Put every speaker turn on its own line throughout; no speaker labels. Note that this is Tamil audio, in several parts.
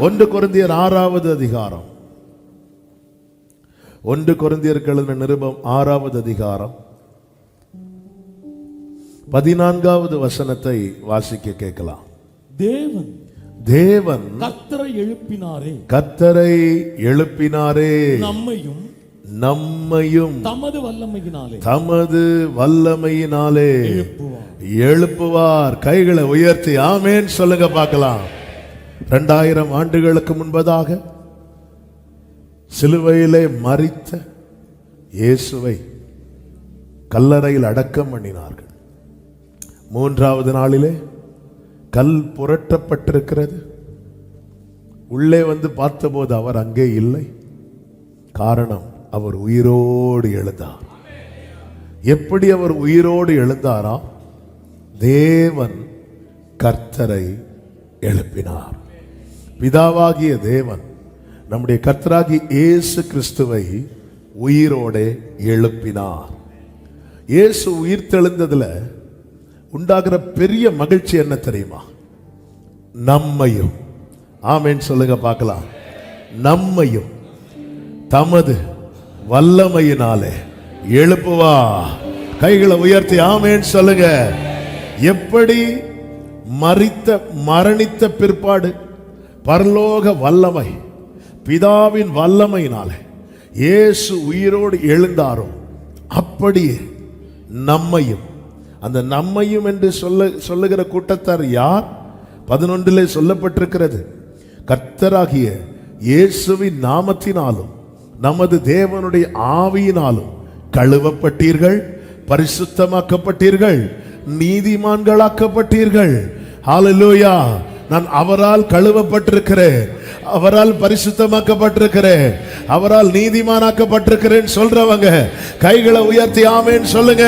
1 கொரிந்தியர் 6வது அதிகாரம், 1 கொரிந்தியருக்கு எழுதின நிருபம் 6வது அதிகாரம் 14வது வசனத்தை வாசிக்க கேட்கலாம். தேவன் கர்த்தரை எழுப்பினாரே, நம்மையும் தமது வல்லமையினாலே எழுப்புவார். கைகளை உயர்த்தி ஆமென் சொல்லுங்க பார்க்கலாம். 2000 ஆண்டுகளுக்கு முன்பதாக சிலுவையிலே மரித்த இயேசுவை கல்லறையில் அடக்கம் பண்ணினார்கள். 3வது நாளிலே கல் புரட்டப்பட்டிருக்கிறது. உள்ளே வந்து பார்த்தபோது அவர் அங்கே இல்லை. காரணம், அவர் உயிரோடு எழுந்தார். எப்படி அவர் உயிரோடு எழுந்தாரா? தேவன் கர்த்தரை எழுப்பினார். பிதாவாகிய தேவன் நம்முடைய கர்த்தராகிய இயேசு கிறிஸ்துவை உயிரோடு எழுப்பினார். இயேசு உயிர் தெழுந்ததுல உண்டாகிற பெரிய மகிழ்ச்சி என்ன தெரியுமா? நம்மையும், ஆமென் சொல்லுங்க பார்க்கலாம், நம்மையும் தமது வல்லமையினாலே எழுப்புவா. கைகளை உயர்த்தி ஆமென் சொல்லுங்க. எப்படி மரணித்த பிற்பாடு பரலோக வல்லமை, பிதாவின் வல்லமையினாலே இயேசு உயிரோடு எழுந்தாரோ, அப்படியே நம்மையும், அந்த நம்மையும் என்று சொல்லுகிற கூட்டத்தார் யார்? 11 சொல்லப்பட்டிருக்கிறது, கர்த்தராகிய இயேசுவின் நாமத்தினாலும் நமது தேவனுடைய ஆவியினாலும் கழுவப்பட்டீர்கள், பரிசுத்தமாக்கப்பட்டீர்கள், நீதிமான்களாக்கப்பட்டீர்கள். ஹல்லேலூயா. நான் அவரால் கழுவப்பட்டிருக்கிறேன், அவரால் பரிசுத்தமாக்கப்பட்டிருக்கிறேன், அவரால் நீதிமானாக்கப்பட்டிருக்கிறேன் சொல்றவங்க கைகளை உயர்த்தி ஆமென் சொல்லுங்க.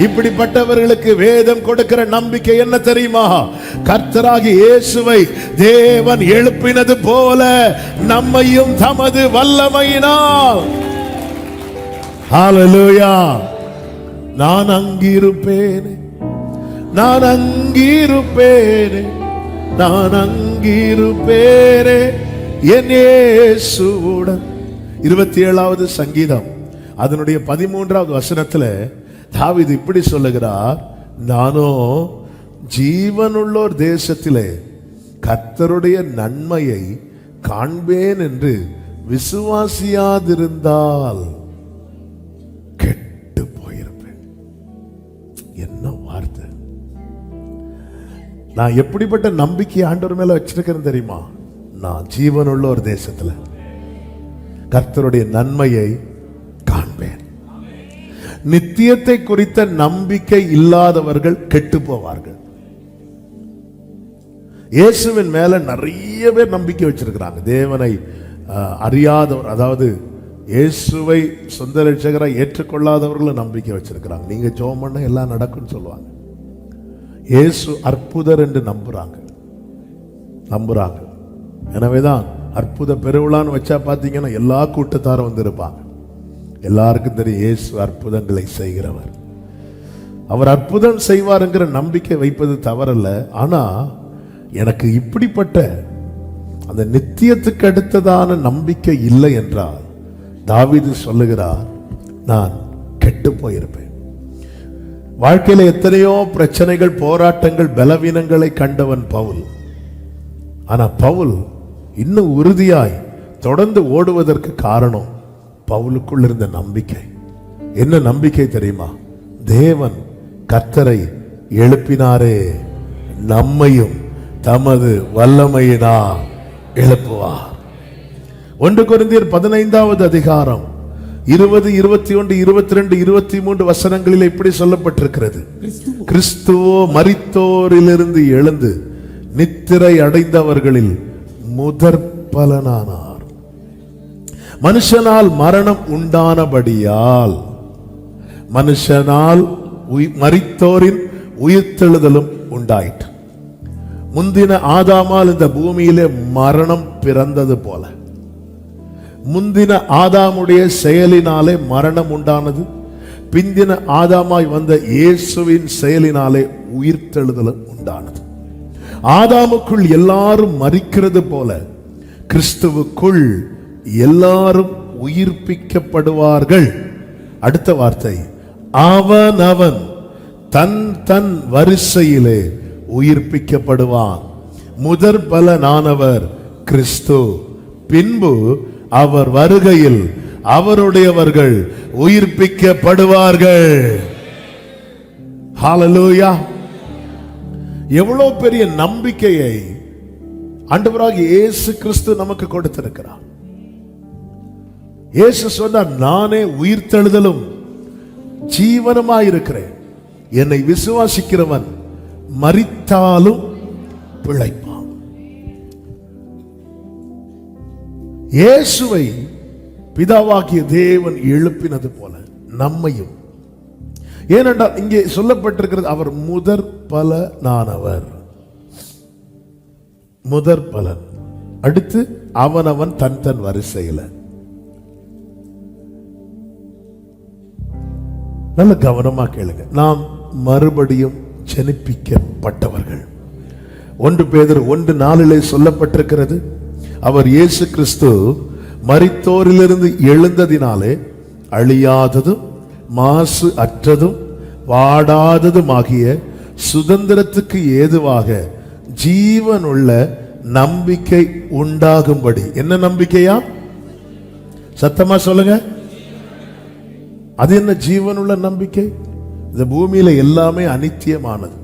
இப்படிப்பட்டவர்களுக்கு வேதம் கொடுக்கிற நம்பிக்கை என்ன தெரியுமா? கர்த்தராகிய இயேசுவை தேவன் எழுப்பினது போல நம்மையும் தமது வல்லமையினால், ஹல்லேலூயா, நான் அங்கிருப்பேனே, நான் அங்கிருப்பேனே, நான் அங்கிருப்பேனே என் இயேசுவுடன். 27வது சங்கீதம் அதனுடைய 13வது வசனத்துல தாவீது இப்படி சொல்லுகிறார், நானோ ஜீவனுள்ளோர் தேசத்திலே கர்த்தருடைய நன்மையை காண்பேன் என்று விசுவாசியாதிருந்தால் கெட்டு போயிருப்பேன். என்ன வார்த்தை! நான் எப்படிப்பட்ட நம்பிக்கை ஆண்டவர் மேல வச்சிருக்கிறேன் தெரியுமா? நான் ஜீவனுள்ள ஒரு தேசத்துல கர்த்தருடைய நன்மையை காண்பேன். நித்தியத்தை குறித்த நம்பிக்கை இல்லாதவர்கள் கெட்டு போவார்கள். இயேசுவின் மேல நிறைய பேர் நம்பிக்கை வச்சிருக்கிறாங்க. தேவனை அறியாதவர், அதாவது இயேசுவை சொந்த ரட்சகராய் ஏற்றுக்கொள்ளாதவர்களும் நம்பிக்கை வச்சிருக்கிறாங்க. நீங்க ஜெபம் பண்ண எல்லாம் நடக்கும்னு சொல்லுவாங்க. இயேசு அற்புதர் என்று நம்புறாங்க. எனவேதான் அற்புத பெருவிழான்னு வச்சா பார்த்தீங்கன்னா எல்லா கூட்டத்தாரும் வந்து இருப்பாங்க. எல்லாருக்கும் தெரியும் இயேசு அற்புதங்களை செய்கிறவர். அவர் அற்புதம் செய்வாருங்கிற நம்பிக்கை வைப்பது தவறல்ல. ஆனா எனக்கு இப்படிப்பட்ட அந்த நித்தியத்துக்கு அடுத்ததான நம்பிக்கை இல்லை என்றால் தாவீது சொல்லுகிறார், நான் கெட்டு போயிருப்பேன். வாழ்க்கையில எத்தனையோ பிரச்சனைகள், போராட்டங்கள், பலவீனங்களை கண்டவன் பவுல். ஆனா பவுல் இன்னும் உறுதியாய் தொடர்ந்து ஓடுவதற்கு காரணம் பவுலுக்குள் இருந்த நம்பிக்கை. என்ன நம்பிக்கை தெரியுமா? தேவன் கர்த்தரை எழுப்பினாரே, நம்மையும் தமது வல்லமையினால் எழுப்புவார். 1 கொரிந்தியர் 15வது அதிகாரம் 20, 21, 22, 23 வசனங்களில் இப்படி சொல்லப்பட்டிருக்கிறது, கிறிஸ்துவோ மரித்தோரிலிருந்து எழுந்து நித்திரை அடைந்தவர்களில் முதற் பலனானார். மனுஷனால் மரணம் உண்டானபடியால் மனுஷனால் மரித்தோரின் உயிர்த்தெழுதலும் உண்டாயிற்று. முந்தின ஆதாமால் இந்த பூமியிலே மரணம் பிறந்தது போல, முந்தின ஆதாமுடைய செயலினாலே மரணம் உண்டானது, பிந்தின ஆதாமாய் வந்த இயேசுவின் செயலினாலே உயிர்த்தெழுதலும் உண்டானது. ஆதாமுக்குள் எல்லாரும் மரிக்கிறது போல கிறிஸ்துவுக்குள் எல்லாரும் உயிர்ப்பிக்கப்படுவார்கள். அடுத்த வார்த்தை, அவன் தன் தன் வரிசையிலே உயிர்ப்பிக்கப்படுவான். முதற் பலனானவர் கிறிஸ்து, பின்பு அவர் வருகையில் அவருடையவர்கள் உயிர்ப்பிக்கப்படுவார்கள். ஹல்லேலூயா! எவ்வளவு பெரிய நம்பிக்கையை ஆண்டவராகிய இயேசு கிறிஸ்து நமக்கு கொடுத்திருக்கிறார். இயேசு சொன்னார், நானே உயிர்த்தெழுதலும் ஜீவனுமாயிருக்கிறேன். என்னை விசுவாசிக்கிறவன் மரித்தாலும் பிழைப்பான். இயேசுவை பிதாவாகிய தேவன் எழுப்பினது போல நம்மையும், ஏனென்றால் இங்கே சொல்லப்பட்டிருக்கிறது, அவர் முதற் பலனானவர். முதற் பலன். அடுத்து அவனவன் தன் தன் வரிசையில. நல்ல கவனமா கேளுங்க. நாம் மறுபடியும் ஜெனிப்பிக்கப்பட்டவர்கள். 1 பேதுரு 1:4 சொல்லப்பட்டிருக்கிறது, அவர் இயேசு கிறிஸ்து மரித்தோரிலிருந்து எழுந்ததினாலே அழியாததும் மாசு அற்றதும் வாடாததுமாகிய சுதந்திரத்துக்கு ஏதுவாக ஜீவனுள்ள நம்பிக்கை உண்டாகும்படி. என்ன நம்பிக்கையா? சத்தமா சொல்லுங்க. அது என்ன ஜீவனுள்ள நம்பிக்கை? இந்த பூமியில எல்லாமே அனித்தியமானது,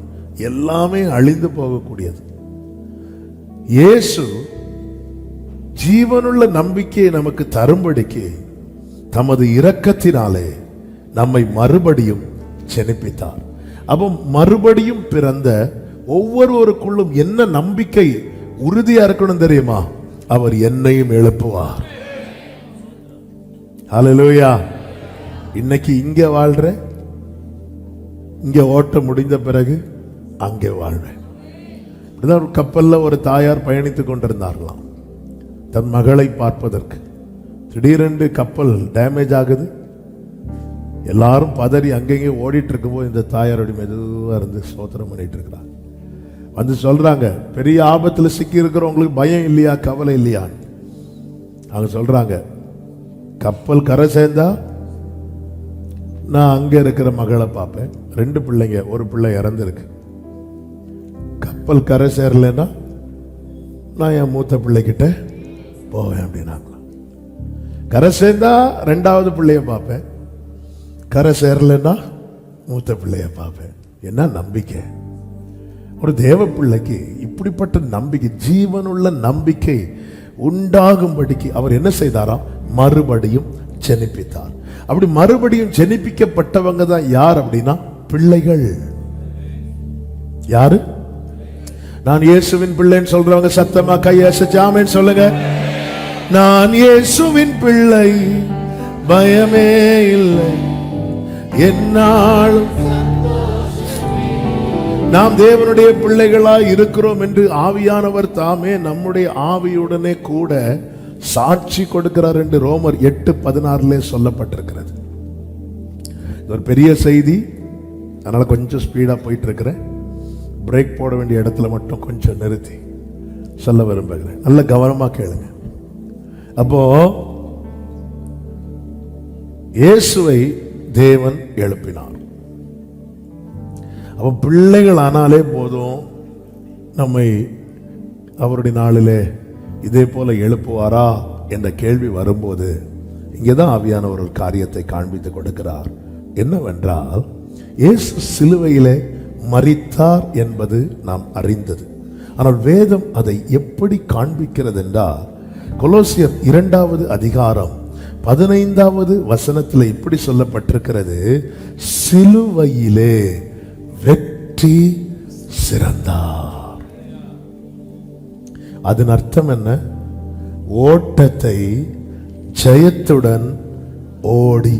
எல்லாமே அழிந்து போகக்கூடியது. இயேசு ஜீவனுள்ள நம்பிக்கையை நமக்கு தரும்படிக்கு தமது இரக்கத்தினாலே நம்மை மறுபடியும் ஜெனிப்பித்தார். அப்போ மறுபடியும் பிறந்த ஒவ்வொருவருக்குள்ளும் என்ன நம்பிக்கை உறுதியா இருக்கணும் தெரியுமா? அவர் என்னையும் எழுப்புவார். ஹல்லேலூயா! இன்னைக்கு இங்க வாழ்ற, இங்க ஓட்ட முடிந்த பிறகு அங்கே வாழ்வேன். ஒரு கப்பல்ல ஒரு தாயார் பயணித்துக் கொண்டிருந்தார்களாம் தன் மகளை பார்ப்பதற்கு. திடீரென்று கப்பல் டேமேஜ் ஆகுது. எல்லாரும் பதறி அங்கங்கே ஓடிட்டு இருக்கும்போது இந்த தாயாரோட மெதுவா இருந்து ஸ்தோத்திரம் பண்ணிட்டு இருக்கிறாங்க. வந்து சொல்றாங்க, பெரிய ஆபத்தில் சிக்கி இருக்கிறவங்களுக்கு பயம் இல்லையா, கவலை இல்லையா? அவங்க சொல்றாங்க, கப்பல் கரை சேர்ந்தா நான் அங்க இருக்கிற மகளை பார்ப்பேன். 2 பிள்ளைங்க, ஒரு பிள்ளை இறந்துருக்கு. கப்பல் கரை சேரலன்னா நான் என் மூத்த பிள்ளைகிட்ட போவேன் அப்படின்னாங்க. கரை சேர்ந்தா 2வது பிள்ளைய பார்ப்பேன், கரை சேரலன்னா மூத்த பிள்ளைய பார்ப்பேன். என்ன நம்பிக்கை! ஒரு தேவ பிள்ளைக்கு இப்படிப்பட்ட நம்பிக்கை, ஜீவனுள்ள நம்பிக்கை உண்டாகும்படிக்கு அவர் என்ன செய்தாராம்? மறுபடியும் ஜெனிப்பித்தார். அப்படி மறுபடியும் ஜெனிப்பிக்கப்பட்டவங்க தான் யார் அப்படின்னா பிள்ளைகள். யாரு? நான் இயேசுவின் பிள்ளைன்னு சொல்றவங்க சத்தமா கையசைச்சு ஆமென் சொல்லுங்க. நான் இயேசுவின் பிள்ளை, பயமே இல்லை என்னாலும். நாம் தேவனுடைய பிள்ளைகளாய் இருக்கிறோம் என்று ஆவியானவர் தாமே நம்முடைய ஆவியுடனே கூட சாட்சி கொடுக்கிறார் என்று ரோமர் 8:16 சொல்லப்பட்டிருக்கிறது. ஒரு பெரிய செய்தி, அதனால கொஞ்சம் ஸ்பீடா போயிட்டு இருக்கிறேன். பிரேக் போட வேண்டிய இடத்துல மட்டும் கொஞ்சம் நிறுத்தி சொல்ல விரும்புகிறேன். நல்ல கவனமா கேளுங்க. அப்போ இயேசுவை தேவன் எழுப்பினார். அப்போ பிள்ளைகள் ஆனாலே போதும், நம்மை அவருடைய நாளிலே இதே போல எழுப்புவாரா என்ற கேள்வி வரும்போது இங்கேதான் ஆவியானவர் ஒரு காரியத்தை காண்பித்து கொடுக்கிறார். என்னவென்றால், இயேசு சிலுவையிலே மரித்தார் என்பது நாம் அறிந்தது. ஆனால் வேதம் அதை எப்படி காண்பிக்கிறது என்றால், கொலோசியர் 2வது அதிகாரம் 15வது வசனத்தில் இப்படி சொல்லப்பட்டிருக்கிறது, சிலுவையிலே வெற்றி சிறந்தார். அதன் அர்த்தம் என்ன? ஓட்டத்தை ஜெயத்துடன் ஓடி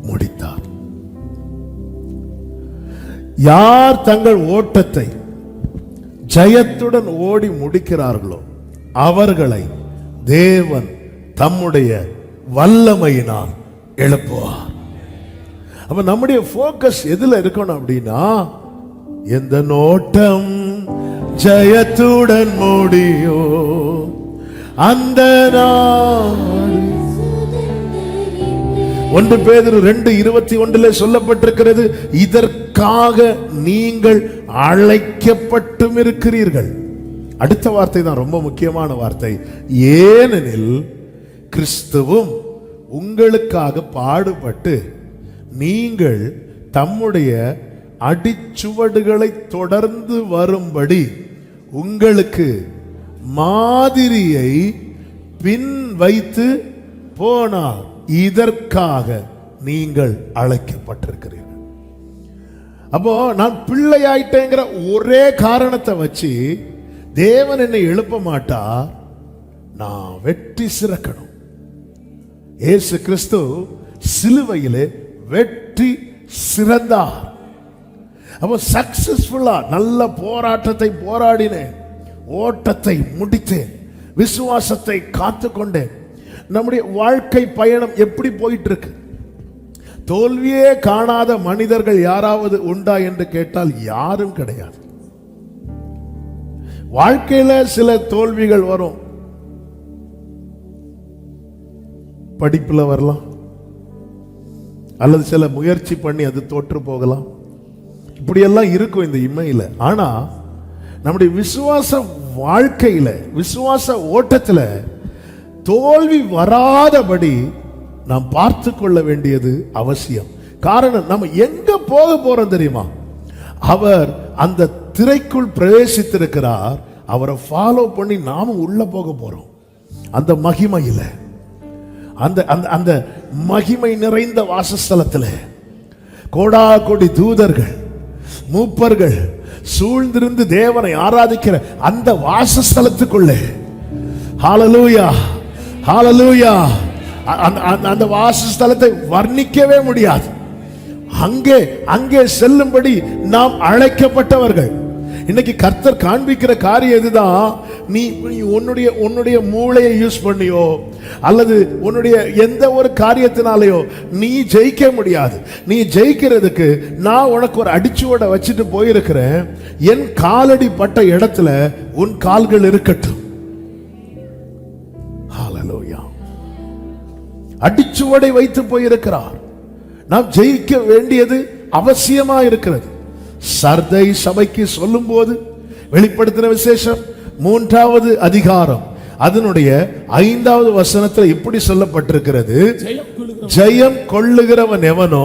முடித்தார். யார் தங்கள் ஓட்டத்தை ஜெயத்துடன் ஓடி முடிக்கிறார்களோ அவர்களை தேவன் தம்முடைய வல்லமையினால் எழுப்புவார். அப்ப நம்முடைய போக்கஸ் எதுல இருக்கணும் அப்படின்னா, எந்த நோட்டம் ஜெயத்துடன் முடியோ அந்த நாள். 1 பேதுரு 2:21 சொல்லப்பட்டிருக்கிறது, இதற்காக நீங்கள் அழைக்கப்பட்டும் இருக்கிறீர்கள். அடுத்த வார்த்தை தான் ரொம்ப முக்கியமான வார்த்தை. ஏனெனில் கிறிஸ்துவும் உங்களுக்காக பாடுபட்டு நீங்கள் தம்முடைய அடிச்சுவடுகளை தொடர்ந்து வரும்படி உங்களுக்கு மாதிரியை பின் வைத்து போனார். இதற்காக நீங்கள் அழைக்கப்பட்டிருக்கிறீர்கள். அப்போ நான் பிள்ளையாயிட்டேங்கிற ஒரே காரணத்தை வச்சு தேவன் என்னை எழுப்ப மாட்டார். நான் வெற்றி சிறக்கணும். இயேசு கிறிஸ்து சிலுவையிலே வெற்றி சிறந்தார். அப்போ சக்சஸ்ஃபுல்லா நல்ல போராட்டத்தை போராடினேன், ஓட்டத்தை முடித்தேன், விசுவாசத்தை காத்து கொண்டேன். நம்முடைய வாழ்க்கை பயணம் எப்படி போயிட்டு இருக்கு? தோல்வியே காணாத மனிதர்கள் யாராவது உண்டா என்று கேட்டால் யாரும் கிடையாது. வாழ்க்கையில சில தோல்விகள் வரும். படிப்புல வரலாம், அல்லது சில முயற்சி பண்ணி அது தோற்று போகலாம். இப்படியெல்லாம் இருக்கும் இந்த இம்மையில. ஆனா நம்முடைய விசுவாச வாழ்க்கையில, விசுவாச ஓட்டத்துல தோல்வி வராதபடி நாம் பார்த்து கொள்ள வேண்டியது அவசியம். காரணம், நம்ம எங்க போக போறோம் தெரியுமா? அவர் அந்த திரைக்குள் பிரவேசித்திருக்கிறார். அவரை ஃபாலோ பண்ணி நாமும் உள்ள போக போறோம். அந்த மகிமையில, அந்த அந்த மகிமை நிறைந்த வாசஸ்தலத்தில் கோடா கோடி தூதர்கள் மூப்பர்கள் சூழ்ந்திருந்து தேவனை ஆராதிக்கிற அந்த வாசஸ்தலத்துக்குள்ளே, ஹalleluya ஹalleluya, அந்த வாசஸ்தலத்தை வர்ணிக்கவே முடியாது. அங்கே செல்லும்படி நாம் அழைக்கப்பட்டவர்கள். இன்னைக்கு கர்த்தர் காண்பிக்கிற காரியம் இதுதான். நீ உன்னுடைய மூளையை யூஸ் பண்ணியோ அல்லது உன்னுடைய எந்த ஒரு காரியத்தினாலேயோ நீ ஜெயிக்க முடியாது. நீ ஜெயிக்கிறதுக்கு நான் உனக்கு ஒரு அடிச்சுவடை வச்சுட்டு போயிருக்கிறேன். என் காலடி பட்ட இடத்துல உன் கால்கள் இருக்கட்டும். ஹalleluya. அடிச்சுவடை வைத்து போயிருக்கிறார். நாம் ஜெயிக்க வேண்டியது அவசியமா இருக்கிறது. சர்தை சபைக்கு சொல்லும் போது வெளிப்படுத்தின விசேஷம் 3வது அதிகாரம் அதனுடைய 5வது வசனத்தில் இப்படி சொல்லப்பட்டிருக்கிறது, ஜெயம் கொள்ளுகிறவன் எவனோ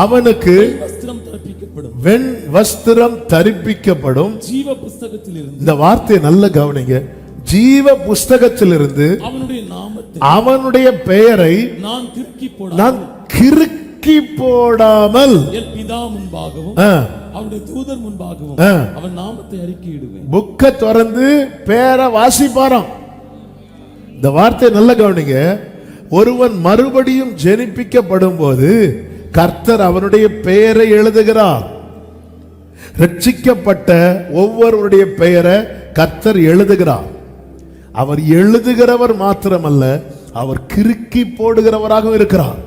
அவனுக்கு வெண் வஸ்திரம் தரிப்பிக்கப்படும். ஜீவ புஸ்தகத்திலிருந்து, இந்த வார்த்தையை நல்ல கவனிங்க, ஜீவ புஸ்தகத்திலிருந்து அவனுடைய பெயரை நான் கிறுக்கி போடாமல் என் பிதா முன்பாகவும் அவருடைய தூதர் முன்பாகவும் அவன் நாமத்தை அறிக்கையிடுவேன். புக்க திறந்து பேரை வாசிப்பாராம். இந்த வார்த்தை நல்ல கவனிங்க. ஒருவன் மறுபடியும் ஜெனிப்பிக்கப்படும் போது கர்த்தர் அவனுடைய பெயரை எழுதுகிறார். ரட்சிக்கப்பட்ட ஒவ்வொருவருடைய பெயரை கர்த்தர் எழுதுகிறார். அவர் எழுதுகிறவர் மாத்திரமல்ல, அவர் கிறுக்கி போடுகிறவராக இருக்கிறார்.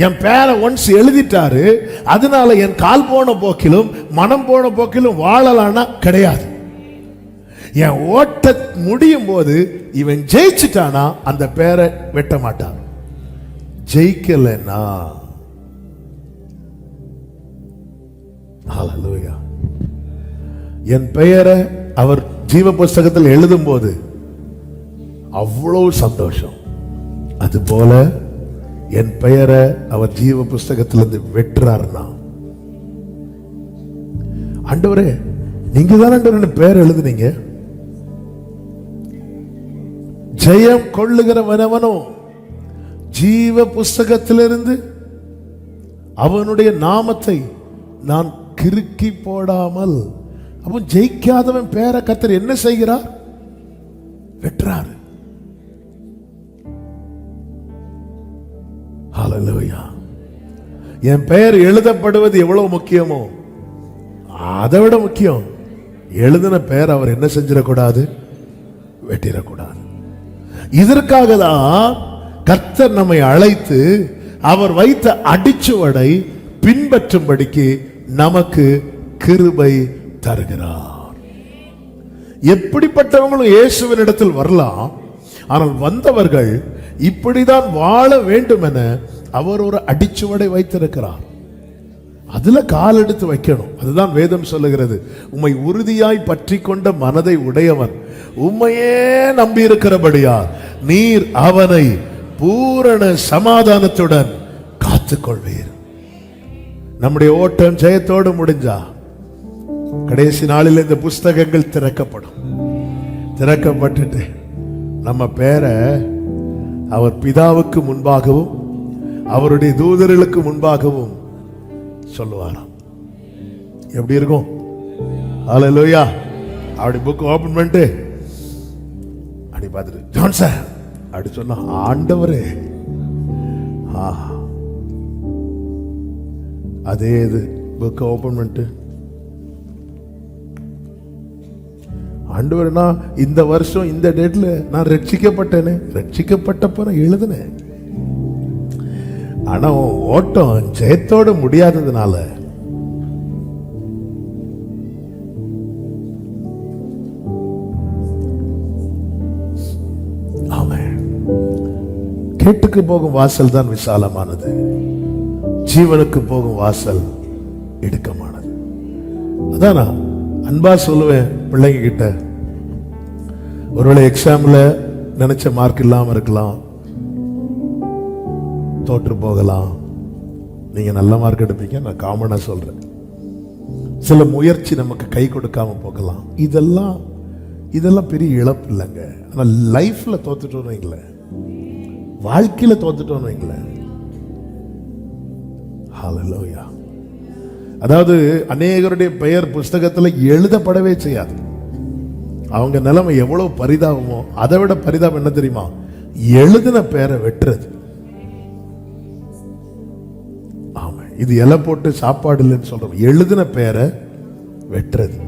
என் பேரை ஒன்ஸ் எழுதிட்டாரு, அதனால என் கால் போன போக்கிலும் மனம் போன போக்கிலும் வாழலானா கிடையாது. என் ஓட்ட முடியும் போது இவன் ஜெயிச்சுட்டானா அந்த பேரை வெட்ட மாட்டான். ஜெயிக்கலனா ஹalleluya, என் பெயரை அவர் ஜீவ புஸ்தகத்தில் எழுதும் போது அவ்வளவு சந்தோஷம். அதுபோல என் பெயரை அவர் ஜீவ புஸ்தகத்திலிருந்து வெட்டுறாருன்னா, ஆண்டவரே நீங்க தான் ஆண்டவரே பெயர் எழுதுனீங்க. ஜெயம் கொள்ளுகிறவனவனோ ஜீவ புஸ்தகத்திலிருந்து அவனுடைய நாமத்தை நான் கிறுக்கி போடாமல். அப்போ ஜெயிக்காதவன் பேரை கர்த்தர் என்ன செய்கிறார்? வெட்டுறாரு. ஹalleluya. என் பெயர் எழுதப்படுவது எவ்வளவு முக்கியமோ அதை விட முக்கியம் எழுதின பெயர் அவர் என்ன செஞ்சிடக்கூடாது? வெட்டிடக்கூடாது. இதற்காக தான் கர்த்தர் நம்மை அழைத்து அவர் வைத்த அடிச்சுவடை பின்பற்றும்படிக்கு நமக்கு கிருபை தருகிறார். எப்படிப்பட்டவங்களும் இயேசுவின் இடத்தில் வரலாம். ஆனால் வந்தவர்கள் இப்படிதான் வாழ வேண்டும் என அவர் ஒரு அடிச்சுவடை வைத்திருக்கிறார். அதுல கால் எடுத்து வைக்கணும். அதுதான் வேதம் சொல்லுகிறது, உம்மை உறுதியாய் பற்றி கொண்ட மனதை உடையவன் உம்மையே நம்பி இருக்கிறபடியா நீர் அவனை பூரண சமாதானத்துடன் காத்துக்கொள்வீர். நம்முடைய ஓட்டம் ஜெயத்தோடு முடிஞ்சா கடைசி நாளில் இந்த புஸ்தகங்கள் திறக்கப்படும். திறக்கப்பட்டுட்டு நம்ம பேரை அவர் பிதாவுக்கு முன்பாகவும் அவருடைய தூதர்களுக்கு முன்பாகவும் சொல்லுவாராம். எப்படி இருக்கும்? ஹல்லேலூயா. அப்படி புக் ஓபன் பண்ணிட்டு அப்படி பார்த்துட்டு ஜான் சார் அப்படி சொன்னா, ஆண்டவரே அதே இது புக் ஓபன் பண்ணிட்டு, ஆண்டவரே நான் இந்த வருஷம் இந்த டேட்ல நான் ரட்சிக்கப்பட்டேனே, ரட்சிக்கப்பட்டப்ப நான் எழுதுனேன். ஆனா ஓட்டம் ஜெயத்தோடு முடியாததுனால கேட்டுக்கு போகும் வாசல் தான் விசாலமானது, ஜீவனுக்கு போகும் வாசல் இடுக்கமானது. அதான் நான் அன்பா சொல்லுவேன் பிள்ளைங்க கிட்ட, ஒருவேளை எக்ஸாம்ல நினைச்ச மார்க் இல்லாம இருக்கலாம், தோற்று போகலாம். நீங்க நல்ல மார்க் எடுப்பீங்க, நான் காமனா சொல்றேன். சில முயற்சி நமக்கு கை கொடுக்காம போகலாம். இதெல்லாம் பெரிய இழப்பு இல்லைங்க. ஆனா லைஃப்ல தோத்துட்டோன்னு வைங்களேன், வாழ்க்கையில தோத்துட்டோன்னு வைங்களேன். ஹல்லேலூயா. அதாவது அநேகருடைய பெயர் புஸ்தகத்துல எழுதப்படவே செய்யாது. அவங்க நிலைமை எவ்வளவு பரிதாபமோ அதை விட பரிதாபம் என்ன தெரியுமா? எழுதின பேரை வெட்டுறது. ஆமா, இது இலை போட்டு சாப்பாடு இல்லைன்னு சொல்றோம். எழுதின பேரை வெட்டுறது.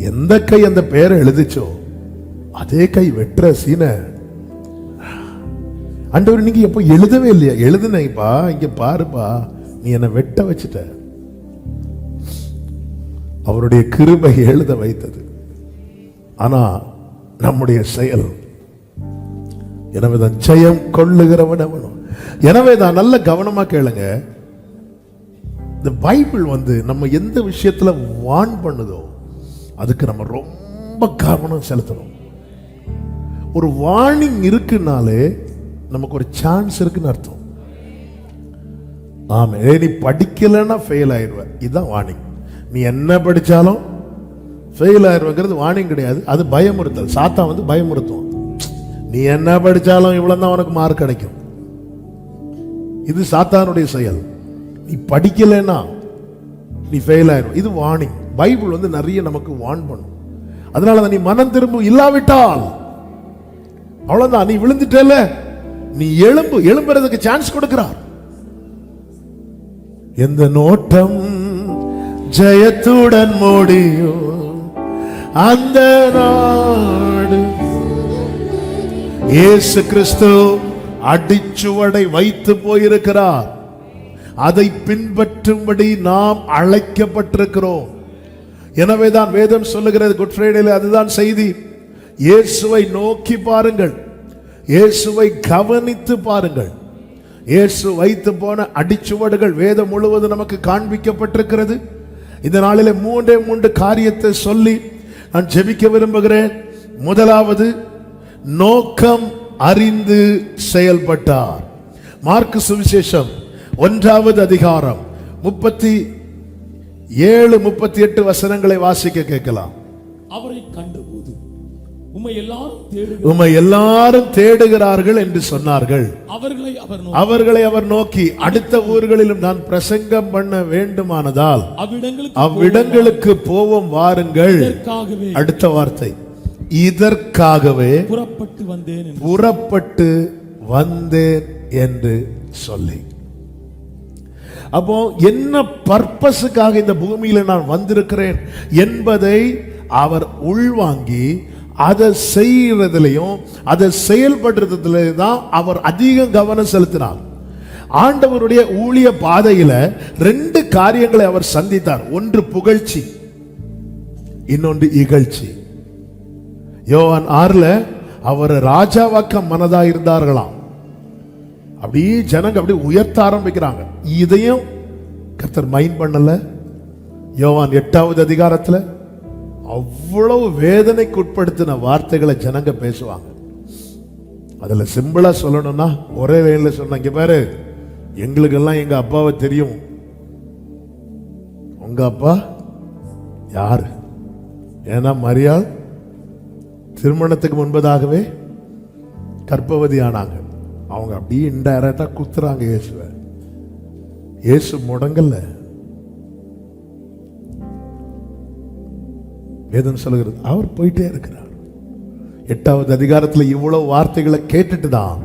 எந்த கை அந்த பேரை எழுதிச்சோ அதே கை வெட்டுற சீன ஆண்டவர் நீங்க எப்போ எழுதவே இல்லையா? எழுதுனேப்பா, இங்க பாருப்பா, நீ என்னை வெட்ட வச்சுட்ட. அவருடைய கிருபை எழுத வைத்தது. ஆனா நம்முடைய செயல், எனவேதான் ஜெயம் கொள்ளுகிறவன் அவனும். எனவேதான் நல்ல கவனமா கேளுங்க. இந்த பைபிள் நம்ம எந்த விஷயத்துல வார்ன் பண்ணுதோ அதுக்கு நம்ம ரொம்ப கவனம் செலுத்தணும். ஒரு வார்னிங் இருக்குனாலே நமக்கு ஒரு சான்ஸ் இருக்குன்னு அர்த்தம். ஆமா, நீ படிக்கலன்னா ஃபெயில் ஆயிடுவ, இதுதான் வார்னிங். நீ என்ன படிச்சாலும் ஃபெயில் ஆயிடுவங்கிறது வார்னிங் கிடையாது, அது பயமுறுத்தல். சாத்தான் பயமுறுத்தும். நீ என்ன படிச்சாலும் இவ்வளவுதான் உனக்கு மார்க் கிடைக்கும், இது சாத்தானுடைய செயல். நீ படிக்கலன்னா நீ ஃபெயில் ஆயிடும், இது வார்னிங். பைபிள் நிறைய நமக்கு வார்ன் பண்ணும். அதனால நீ மனம் திரும்ப இல்லாவிட்டால் அவ்வளவுதான், நீ விழுந்துட்டல, நீ எழும்புறதுக்கு சான்ஸ் கொடுக்கிறார். எந்த நோட்டம் ஜெயத்துடன் முடியும் அந்த நாடு. இயேசு கிறிஸ்து அடிச்சுவடை வைத்து போயிருக்கிறார். அதை பின்பற்றும்படி நாம் அழைக்கப்பட்டிருக்கிறோம். எனவேதான் வேதம் சொல்லுகிறது, குட் ஃப்ரைடேல அதுதான் செய்தி. இயேசுவை நோக்கி பாருங்கள், இயேசுவை கவனித்து பாருங்கள். இயேசு வைத்து போன அடிச்சுவடுகள் வேதம் முழுவதும் நமக்கு காண்பிக்கப்பட்டிருக்கிறது. இந்த நாளிலே 3 காரியத்தை சொல்லி நான் ஜெபிக்க விரும்புகிறேன். முதலாவது, நோக்கம் அறிந்து செயல்பட்டார். மார்க்கு சுவிசேஷம் 1வது அதிகாரம் 37, 38 வசனங்களை வாசிக்க கேட்கலாம்.
அவரை கண்டபோது
உம்மை எல்லாரும் தேடுகிறார்கள் என்று சொன்னார்கள். அவர்களை அவர் நோக்கி, அடுத்த ஊர்களிலும் நான் பிரசங்கம் பண்ண வேண்டுமானதால் அவ்விடங்களுக்கு போவோம் வாருங்கள். அடுத்த வார்த்தை, இதற்காகவே புறப்பட்டு வந்தேன் என்று சொல்லி. அப்போ என்ன பர்பஸுக்காக இந்த பூமியில நான் வந்திருக்கிறேன் என்பதை அவர் உள்வாங்கி அதை செய்யறதுலையும் அதை செயல்படுறதுலையும் தான் அவர் அதிக கவனம் செலுத்தினார். ஆண்டவருடைய ஊழிய பாதையில 2 காரியங்களை அவர் சந்தித்தார். ஒன்று புகழ்ச்சி, இன்னொன்று இகழ்ச்சி. யோவான் 6 அவரை ராஜாவாக்க மனதா இருந்தார்களாம். அப்படியே ஜனங்க அப்படியே உயர்த்த ஆரம்பிக்கிறாங்க. இதையும் கர்த்தர் மைண்ட் பண்ணல. யோவான் 8வது அதிகாரத்துல அவ்வளவு வேதனைக்கு உட்படுத்தின வார்த்தைகளை ஜனங்க பேசுவாங்க. அதுல சிம்பிளா சொல்லணும்னா ஒரே லைன்ல சொன்னாங்க, பாரு எங்களுக்கெல்லாம் எங்க அப்பாவை தெரியும், உங்க அப்பா யாரு? ஏன்னா மரியாள் திருமணத்துக்கு முன்பதாகவே கர்ப்பவதி ஆனாங்க. அவங்க அப்படியே இன்டைரக்டா குத்துறாங்க இயேசுவை. இயேசு முடங்கல்ல. வேதம் சொல்லுகிறது அவர் போயிட்டே இருக்கிறார். 8வது அதிகாரத்தில் இவ்வளவு வார்த்தைகளை கேட்டுட்டு தான்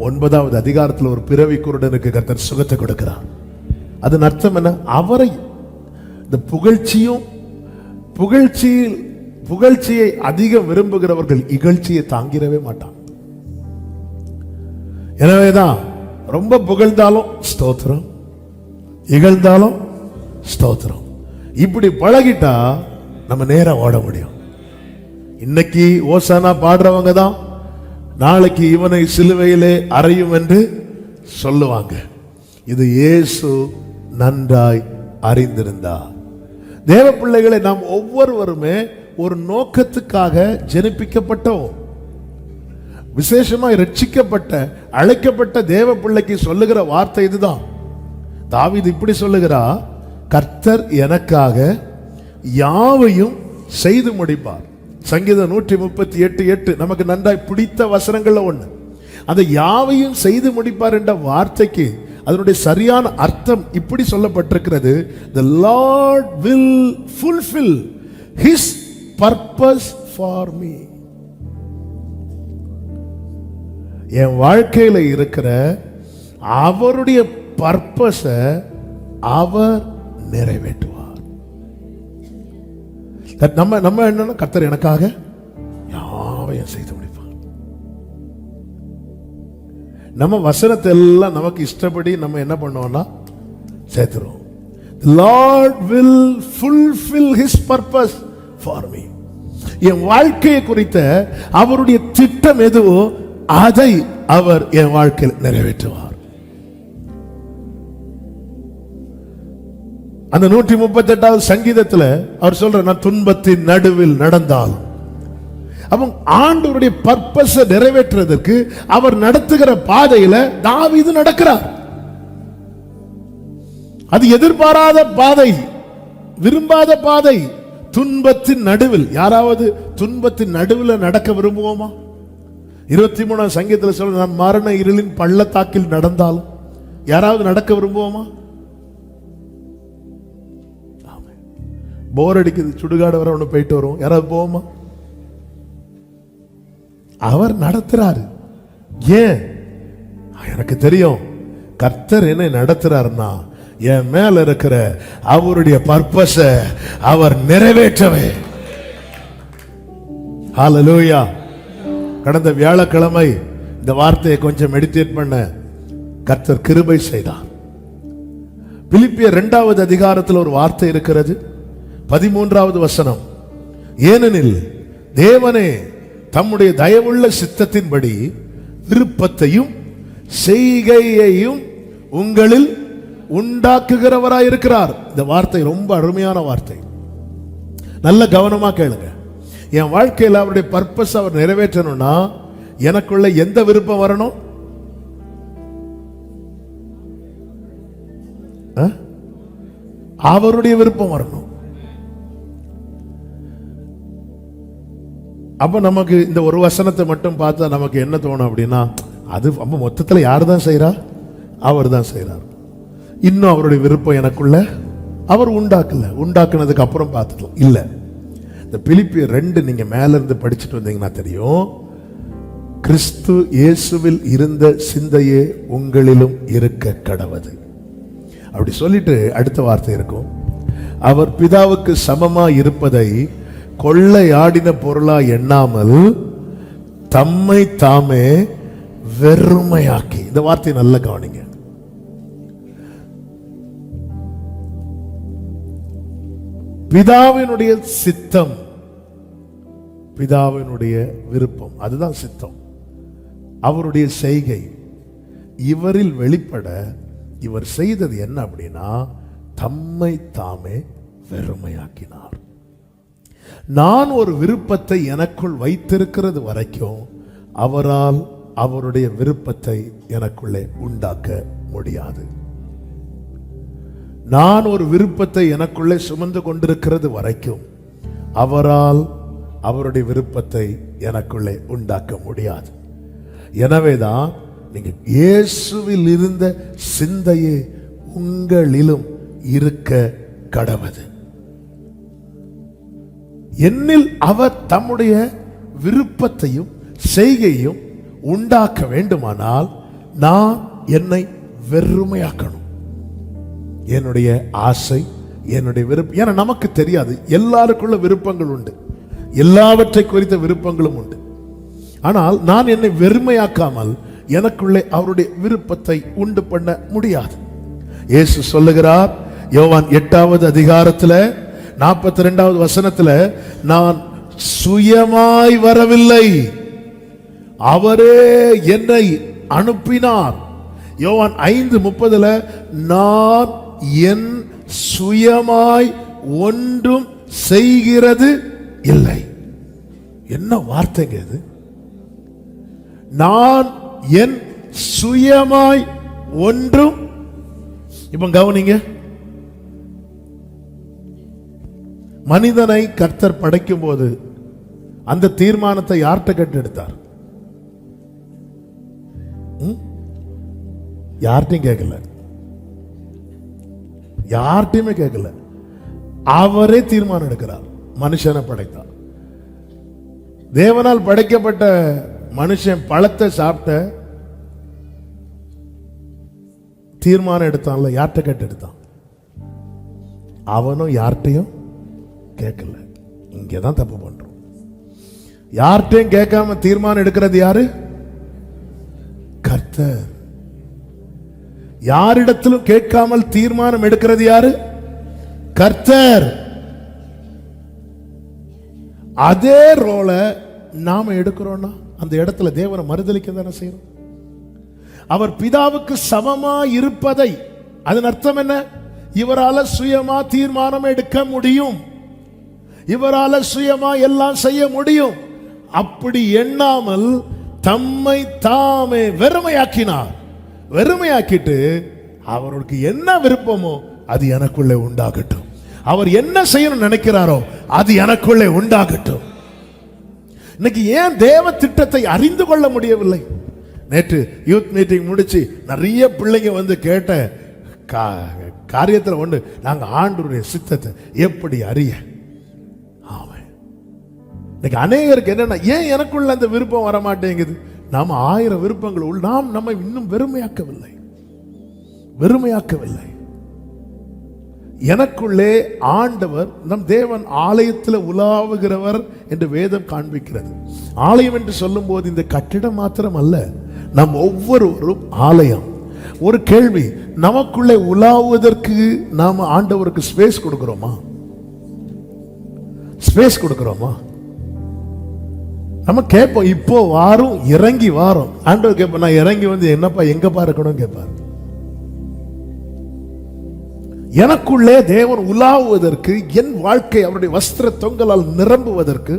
9வது அதிகாரத்தில் ஒரு பிறவி குருடனுக்கு கர்த்தர் சுகத்தை கொடுக்கிறார். அதன் அர்த்தம் என்ன? அவரை இந்த புகழ்ச்சியை அதிகம் விரும்புகிறவர்கள் இகழ்ச்சியை தாங்கிடவே மாட்டாங்க. எனவேதான் ரொம்ப புகழ்ந்தாலும் ஸ்தோத்திரம், இகழ்ந்தாலும் ஸ்தோத்திரம். இப்படி பழகிட்டா நம்ம நேரம் ஓட முடியும். இன்னைக்கு ஓசானா பாடுறவங்க தான் நாளைக்கு இவனை சிலுவையிலே அறையும் என்று சொல்லுவாங்க. இது இயேசு நன்றாய் அறிந்திருந்தார். தேவ பிள்ளைகளை நாம் ஒவ்வொருவருமே ஒரு நோக்கத்துக்காக ஜெனிப்பிக்கப்பட்டோம். விசேஷமாய் ரட்சிக்கப்பட்ட அழைக்கப்பட்ட தேவ பிள்ளைக்கு சொல்லுகிற வார்த்தை இதுதான். தாவீது இப்படி சொல்லுகிறார், கர்த்தர் எனக்காக யாவையும் செய்து முடிப்பார். சங்கீதம் 138:8 நமக்கு நன்றாய் பிடித்த வசனங்கள்ல ஒண்ணு. அந்த யாவையும் செய்து முடிப்பார் என்ற வார்த்தைக்கு அதனுடைய சரியான அர்த்தம் இப்படி சொல்லப்பட்டிருக்கிறது, the Lord will fulfill his purpose for me. என் வாழ்க்கையில இருக்கிற அவருடைய பர்பஸ அவர் நிறைவேற்றுவார். நம்ம என்னன்னா, கர்த்தர் எனக்காக யாவையும் செய்து முடிப்பார். நம்ம வசனத்தை எல்லாம் நமக்கு இஷ்டப்படி நம்ம என்ன பண்ணுவோம்னா சேர்த்துறோம். The Lord will fulfill his purpose for me. என் வாழ்க்கையை குறித்த அவருடைய திட்டம் எதுவோ அதை அவர் என் வாழ்க்கையில் நிறைவேற்றுவார். அந்த 138வது சங்கீதத்துல அவர் சொல்ற, நான் துன்பத்தின் நடுவில் நடந்தாலும். அப்ப ஆண்டவருடைய பர்பஸ நிறைவேற்றுவதற்கு அவர் நடத்துகிற பாதையில தாவீது நடக்கிறார். அது எதிர்பாராத பாதை, விரும்பாத பாதை, துன்பத்தின் நடுவில். யாராவது துன்பத்தின் நடுவில் நடக்க விரும்புவோமா? 23ஆம் சங்கீதத்தில் சொல்ற, நான் மரண இருளின் பள்ளத்தாக்கில் நடந்தாலும். யாராவது நடக்க விரும்புவோமா? போர் அடிக்குது, சுடுகாடு வர ஒன்று போயிட்டு வரும், யாராவது போவோமா? அவர் நடத்துறாரு. ஏன்? எனக்கு தெரியும் கர்த்தர் என்னை நடத்துறாருன்னா என் மேல இருக்கிற அவருடைய பர்பஸ அவர் நிறைவேற்றவே. ஹல்லேலூயா. கடந்த வியாழக்கிழமை இந்த வார்த்தையை கொஞ்சம் மெடிடேட் பண்ண கர்த்தர் கிருபை செய்தார். பிலிப்பியர் 2வது அதிகாரத்தில் ஒரு வார்த்தை இருக்கிறது, 13வது வசனம். ஏனெனில் தேவனே தம்முடைய தயவுள்ள சித்தத்தின்படி விருப்பத்தையும் செய்கையையும் உங்களில் உண்டாக்குகிறவராயிருக்கிறார். இந்த வார்த்தை ரொம்ப அருமையான வார்த்தை. நல்ல கவனமா கேளுங்க. என் வாழ்க்கையில் அவருடைய பர்பஸ் அவர் நிறைவேற்றணும்னா எனக்குள்ள எந்த விருப்பம் வரணும்? அவருடைய விருப்பம் வரணும். அப்ப நமக்கு இந்த ஒரு வசனத்தை மட்டும் பார்த்தா நமக்கு என்ன தோணும் அப்படின்னா, அது அப்ப மொத்தத்தில் யார் தான் செய்யறா? அவர் தான் செய்யறார். இன்னும் அவருடைய விருப்பம் எனக்குள்ள அவர் உண்டாக்கல, உண்டாக்குனதுக்கு அப்புறம் பார்த்துக்கலாம். இல்ல, இந்த பிலிப்பியர் 2 நீங்க மேல இருந்து படிச்சுட்டு வந்தீங்கன்னா தெரியும், கிறிஸ்து இயேசுவில் இருந்த சிந்தையே உங்களிலும் இருக்க கடவது. அப்படி சொல்லிட்டு அடுத்த வார்த்தை இருக்கும், அவர் பிதாவுக்கு சமமா இருப்பதை கொள்ளையாடின பொருளா எண்ணாமல் தம்மை தாமே வெறுமையாக்கி. இந்த வார்த்தை நல்ல கவனிங்க. பிதாவினுடைய சித்தம், பிதாவினுடைய விருப்பம், அதுதான் சித்தம், அவருடைய செய்கை இவரில் வெளிப்பட இவர் செய்தது என்ன அப்படின்னா, தம்மை தாமே வெறுமையாக்கினார். நான் ஒரு விருப்பத்தை எனக்குள் வைத்திருக்கிறது வரைக்கும் அவரால் அவருடைய விருப்பத்தை எனக்குள்ளே உண்டாக்க முடியாது. நான் ஒரு விருப்பத்தை எனக்குள்ளே சுமந்து கொண்டிருக்கிறது வரைக்கும் அவரால் அவருடைய விருப்பத்தை எனக்குள்ளே உண்டாக்க முடியாது. எனவேதான் நீங்க இயேசுவில் இருந்த சிந்தையே உங்களிலும் இருக்க கடவது. என்னில் அவர் தம்முடைய விருப்பத்தையும் செய்கையும் உண்டாக்க வேண்டுமானால் நான் என்னை வெறுமையாக்கணும். என்னுடைய ஆசை, என்னுடைய விருப்பம், ஏன்னா நமக்கு தெரியாது, எல்லாருக்குள்ள விருப்பங்கள் உண்டு, எல்லாவற்றை குறித்த விருப்பங்களும் உண்டு. ஆனால் நான் என்னை வெறுமையாக்காமல் எனக்குள்ளே அவருடைய விருப்பத்தை உண்டு பண்ண முடியாது. இயேசு சொல்லுகிறார் யோவான் 8வது அதிகாரத்தில் 42வது வசனத்தில், நான் சுயமாய் வரவில்லை, அவரே என்னை அனுப்பினார். யோவான் 5:30, நான் என் சுயமாய் ஒன்றும் செய்கிறது இல்லை. என்ன வார்த்தைங்க இது? நான் என் சுயமாய் ஒன்றும். இப்ப கவனிங்க, மனிதனை கர்த்தர் படைக்கும் போது அந்த தீர்மானத்தை யார்கிட்ட கேட்டு எடுத்தார்? யார்கிட்டையும் கேட்கல, யார்கிட்டையுமே கேட்கல, அவரே தீர்மானம் எடுக்கிறார். மனுஷனை படைத்தார். தேவனால் படைக்கப்பட்ட மனுஷன் பழத்தை சாப்பிட்ட தீர்மானம் எடுத்தான்ல, யார்கிட்ட கேட்டு எடுத்தான்? அவனும் யார்கிட்டையும் கேட்கல. இங்கதான் தப்பு பண்றோம். யார்கிட்டையும் கேட்காம தீர்மானம் எடுக்கிறது யாரு? கர்த்தர். யாரிடத்திலும் கேட்காமல் தீர்மானம் எடுக்கிறது யாரு? கர்த்தர். அதே ரோல நாம எடுக்கிறோம்னா அந்த இடத்துல தேவனை மறுதலிக்க தானே செய்யறோம். அவர் பிதாவுக்கு சமமா இருப்பதை, அதன் அர்த்தம் என்ன? இவரால சுயமா தீர்மானம் எடுக்க முடியும், இவரால சுயமா எல்லாம் செய்ய முடியும். அப்படி எண்ணாமல் தம்மை தாமே வெறுமையாக்கினார். வெறுமையாக்கிட்டு அவருக்கு என்ன விருப்பமோ அது எனக்குள்ளே உண்டாகட்டும், அவர் என்ன செய்யணும் நினைக்கிறாரோ அது எனக்குள்ளே உண்டாகட்டும். இன்னைக்கு ஏன் தேவ திட்டத்தை அறிந்து கொள்ள முடியவில்லை? நேற்று யூத் மீட்டிங் முடிச்சு நிறைய பிள்ளைங்க வந்து கேட்ட காரியத்தில் ஒன்று, நாங்க ஆண்டவருடைய சித்தத்தை எப்படி அறிய. இன்னைக்கு அநேகருக்கு என்னன்னா, ஏன் எனக்குள்ள அந்த விருப்பம் வர மாட்டேங்குது? நாம 1000 விருப்பங்கள் உள்ள நாம் நம்மை இன்னும் வெறுமையாக்கவில்லை. எனக்குள்ளே ஆண்டவர், நம் தேவன் ஆலயத்தில் உலாவுகிறவர் என்று வேதம் காண்பிக்கிறது. ஆலயம் என்று சொல்லும் போது இந்த கட்டிடம் மாத்திரம் அல்ல, நம் ஒவ்வொருவரும் ஆலயம். ஒரு கேள்வி, நமக்குள்ளே உலாவுவதற்கு நாம ஆண்டவருக்கு ஸ்பேஸ் கொடுக்கிறோமா? ஸ்பேஸ் கொடுக்கிறோமா? நம்ம கேட்போம், இப்போ வாரும் இறங்கி வாரம். ஆண்டவர் கேட்போம், நான் இறங்கி வந்து என்னப்பா எங்கப்பா இருக்கணும் கேட்பார். எனக்குள்ளே தேவன் உலாவுவதற்கு, என் வாழ்க்கை அவருடைய வஸ்திர தொங்கலால் நிரம்புவதற்கு,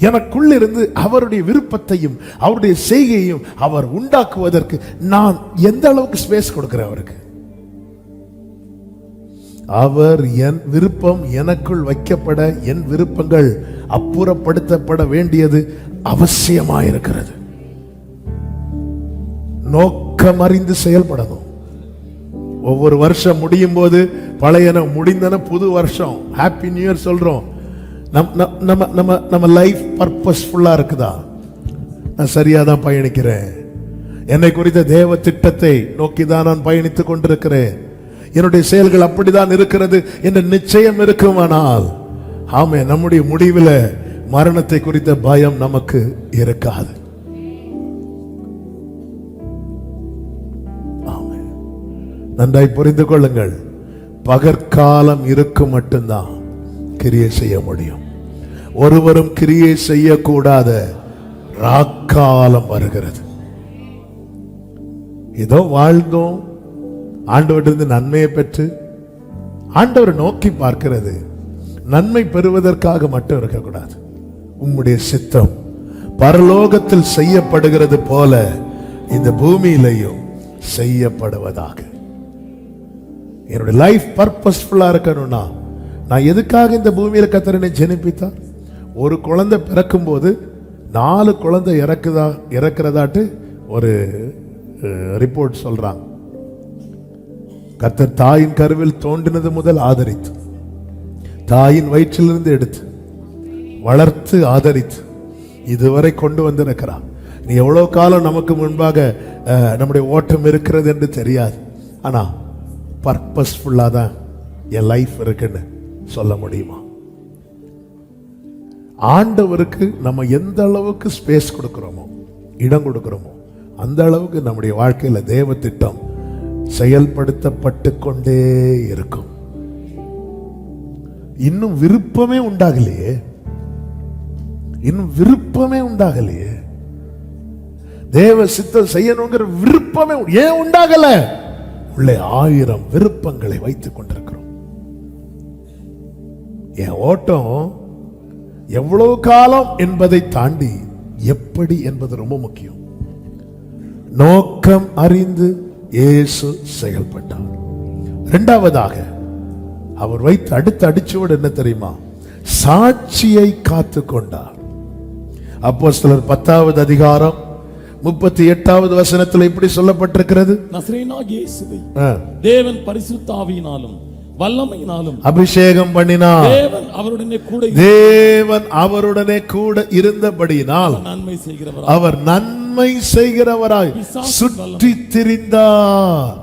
எனக்குள்ளிருந்து அவருடைய விருப்பத்தையும் அவருடைய செய்கையையும் அவர் உண்டாக்குவதற்கு நான் எந்த அளவுக்கு ஸ்பேஸ் கொடுக்கிறேன் அவருக்கு? அவர் என் விருப்பம் எனக்குள் வைக்கப்பட, என் விருப்பங்கள் அப்புறப்படுத்தப்பட வேண்டியது அவசியமாயிருக்கிறது. நோக்கம் அறிந்து செயல்படணும். ஒவ்வொரு வருஷம் முடியும் போது பழையன முடிந்தன, புது வருஷம் ஹாப்பி நியூ இயர் சொல்றோம். நம்ம லைஃப் பர்பஸ்ஃபுல்லா இருக்குதா? நான் சரியா தான் பயணிக்கிறேன், என்னை குறித்த தேவ திட்டத்தை நோக்கிதான் நான் பயணித்துக் கொண்டிருக்கிறேன், என்னுடைய செயல்கள் அப்படிதான் இருக்கிறது என்ற நிச்சயம் இருக்குமானால், ஆமே, நம்முடைய முடிவில் மரணத்தை குறித்த பயம் நமக்கு இருக்காது. நன்றாய் புரிந்து கொள்ளுங்கள், பகற்காலம் இருக்கும் மட்டும்தான் கிரியை செய்ய முடியும். ஒருவரும் கிரியை செய்யக்கூடாத ராக்காலம் வருகிறது. ஏதோ வாழ்ந்தோம், ஆண்டவரிலிருந்து நன்மையை பெற்று ஆண்டவரை நோக்கி பார்க்கிறது நன்மை பெறுவதற்காக மட்டும் இருக்கக்கூடாது. உம்முடைய சித்தம் பரலோகத்தில் செய்யப்படுகிறது போல இந்த பூமியிலையும் செய்யப்படுவதாக. என்னுடைய லைஃப் பர்பஸ்ஃபுல்லா இருக்கணும்னா நான் எதுக்காக இந்த பூமியில கர்த்தரை ஜெனிப்பித்தார்? ஒரு குழந்தை பிறக்கும் போது 4 குழந்தை இறக்குறதாட்டு ஒரு ரிப்போர்ட் சொல்றாங்க. கர்த்தர் தாயின் கருவில் தோன்றினது முதல் ஆதரித்து, தாயின் வயிற்றிலிருந்து எடுத்து வளர்த்து ஆதரித்து இதுவரை கொண்டு வந்திருக்கிறார். நீ எவ்வளவு காலம் நமக்கு முன்பாக நம்முடைய ஓட்டம் இருக்கிறது என்று தெரியாது, ஆனா பர்பஸ்ஃபுல்லா தான் என் லைஃப் இருக்குன்னு சொல்ல முடியுமா? ஆண்டவருக்கு நம்ம எந்த அளவுக்கு ஸ்பேஸ் கொடுக்கிறோமோ, இடம் கொடுக்கிறோமோ, அந்த அளவுக்கு நம்முடைய வாழ்க்கையில தேவ திட்டம் செயல்படுத்தப்பட்டு கொண்டே இருக்கும். இன்னும் விருப்பமே உண்டாகலையே, இன்னும் விருப்பமே உண்டாகலையே. தேவ சித்தம் செய்யணுங்கிற விருப்பமே ஏன் உண்டாகல? உள்ளே 1000 விருப்பங்களை வைத்துக் கொண்டிருக்கிறோம். என் ஓட்டம் எவ்வளவு காலம் என்பதை தாண்டி எப்படி என்பது ரொம்ப முக்கியம். நோக்கம் அறிந்து இயேசு செயல்பட்டார். இரண்டாவதாக அவர் வைத்து அடுத்த அடிச்சுவடு என்ன தெரியுமா? சாட்சியை காத்து கொண்டார். அப்போஸ்தலர் 10வது அதிகாரம் 38வது வசனத்தில் இப்படி சொல்லப்பட்டிருக்கிறது,
நசரேயனாகிய இயேசுவை தேவன் பரிசுத்த ஆவியினாலும் வல்லமையினாலும்
அபிஷேகம் பண்ணினார். தேவன் அவருடனே கூட இருந்தபடியினால் அவர் நன்மை செய்கிறவராய் சுற்றி திரிந்தார்.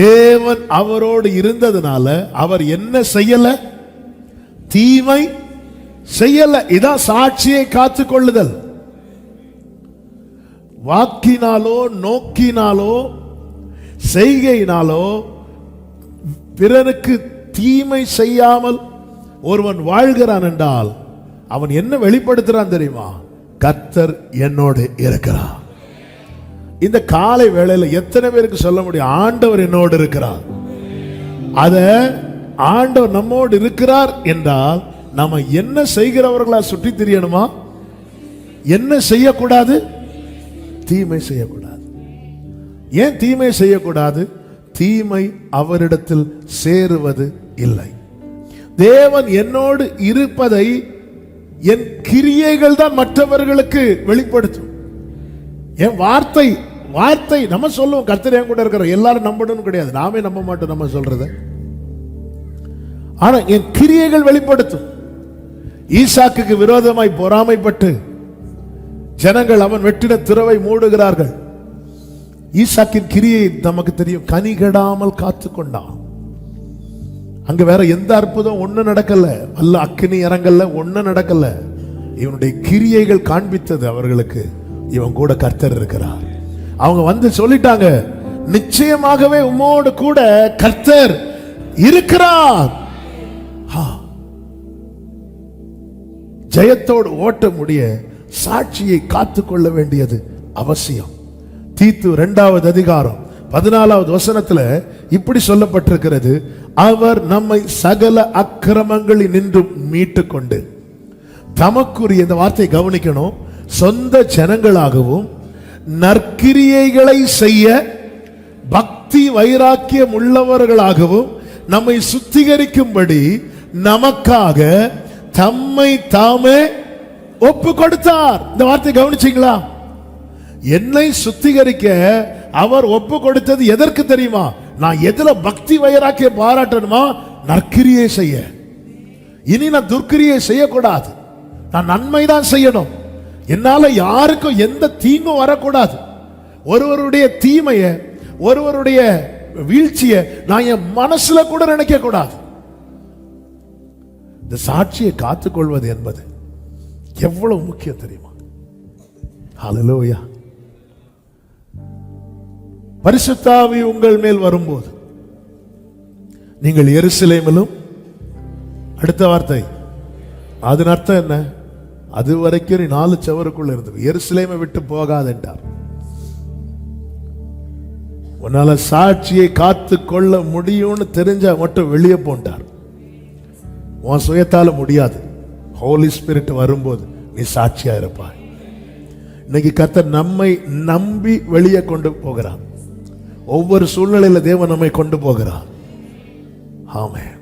தேவன் அவரோடு இருந்ததுனால அவர் என்ன செய்யல? தீமை செய்யல. இதான் சாட்சியை காத்துக் கொள்ளுதல். வாக்கினாலோ நோக்கினாலோ செய்கையினாலோ பிறருக்கு தீமை செய்யாமல் ஒருவன் வாழ்கிறான் என்றால் அவன் என்ன வெளிப்படுத்துறான் தெரியுமா? கர்த்தர் என்னோடு இருக்கிறார். இந்த காலை வேளையில எத்தனை பேருக்கு சொல்ல முடியும் ஆண்டவர் என்னோடு இருக்கிறார்? அத ஆண்டவர் நம்மோடு இருக்கிறார் என்றால் நாம என்ன செய்கிறவர்களா சுற்றி திரியணுமா? என்ன செய்யக்கூடாது? தீமை செய்யக்கூடாது. ஏன் தீமை செய்யக்கூடாது? தீமை அவரிடத்தில் சேருவது இல்லை. தேவன் என்னோடு இருப்பதை என் கிரியைகள் தான் மற்றவர்களுக்கு வெளிப்படுத்தும். என் வார்த்தை நம்ம சொல்லுவோம் கர்த்தர் என் கூட இருக்கிற எல்லாரும் நம்பணும் கிடையாது, நாமே நம்ப மாட்டோம் நம்ம சொல்றத. ஆனா என் கிரியைகள் வெளிப்படுத்தும். ஈசாக்குக்கு விரோதமாய் பொறாமைப்பட்டு ஜனங்கள் அவன் வெட்டின திறவை மூடுகிறார்கள். ஈசாக்கின் கிரியை நமக்கு தெரியும், கனி கெடாமல் காத்து கொண்டான். அங்க வேற எந்த அற்புதம் ஒண்ணு நடக்கல, அல்ல அக்கினி இறங்கல்ல, ஒண்ணு நடக்கல. இவனுடைய கிரியைகள் காண்பித்தது அவர்களுக்கு இவன் கூட கர்த்தர் இருக்கிறார். அவங்க வந்து சொல்லிட்டாங்க, நிச்சயமாகவே உம்மோடு கூட கர்த்தர் இருக்கிறார். ஜெயத்தோடு ஓட்ட முடிய சாட்சியை காத்துக் கொள்ள வேண்டியது அவசியம். தீத்து 2வது அதிகாரம் 14வது வசனத்துல இப்படி சொல்லப்பட்டிருக்கிறது, அவர் நம்மை சகல அக்கிரமங்களில் நின்று மீட்டு கொண்டு தமக்குரிய, இந்த வார்த்தையை கவனிக்கணும், சொந்த ஜனங்களாகவும் நற்கிரியைகளை செய்ய பக்தி வைராக்கியம் உள்ளவர்களாகவும் நம்மை சுத்திகரிக்கும்படி நமக்காக தம்மை தாமே ஒப்பு கொடுத்தார். இந்த வார்த்தை கவனிச்சீங்களா? என்னை சுத்திகரிக்க அவர் ஒப்பு கொடுத்தது எதற்கு தெரியுமா? நான் எதுல பக்தி வைராக்கிய பாராட்டணுமா? நற்கிரியை செய்ய. இனி நான் துர்க்கிரியை செய்யக்கூடாது, நான் நன்மைதான் செய்யணும். என்னால யாருக்கும் எந்த தீங்கும் வரக்கூடாது. ஒருவருடைய தீமைய, ஒருவருடைய வீழ்ச்சிய நான் என் மனசுல கூட நினைக்க கூடாது. இந்த சாட்சியை காத்துக்கொள்வது என்பது எவ்வளவு முக்கியம் தெரியுமா? ஹல்லேலூயா. பரிசுத்த ஆவி உங்கள் மேல் வரும்போது நீங்கள் எருசலேமிலும், அடுத்த வார்த்தை அதன் அர்த்தம் என்ன? அது வரைக்கும் நீ 4 சுவருக்குள்ள இருந்து எருசலேமை விட்டு போகாதென்றார். உன்னால சாட்சியை காத்து கொள்ள முடியும்னு தெரிஞ்சா மட்டும் வெளியே போண்டார். உன் சுயத்தால முடியாது. ஹோலி ஸ்பிரிட் வரும்போது நீ சாட்சியா இருப்பாய். இன்னைக்கு கர்த்தர் நம்மை நம்பி வெளியே கொண்டு போகிறார். ஒவ்வொரு சூழ்நிலையில தேவன் நம்மை கொண்டு போகிறார். ஆமென்.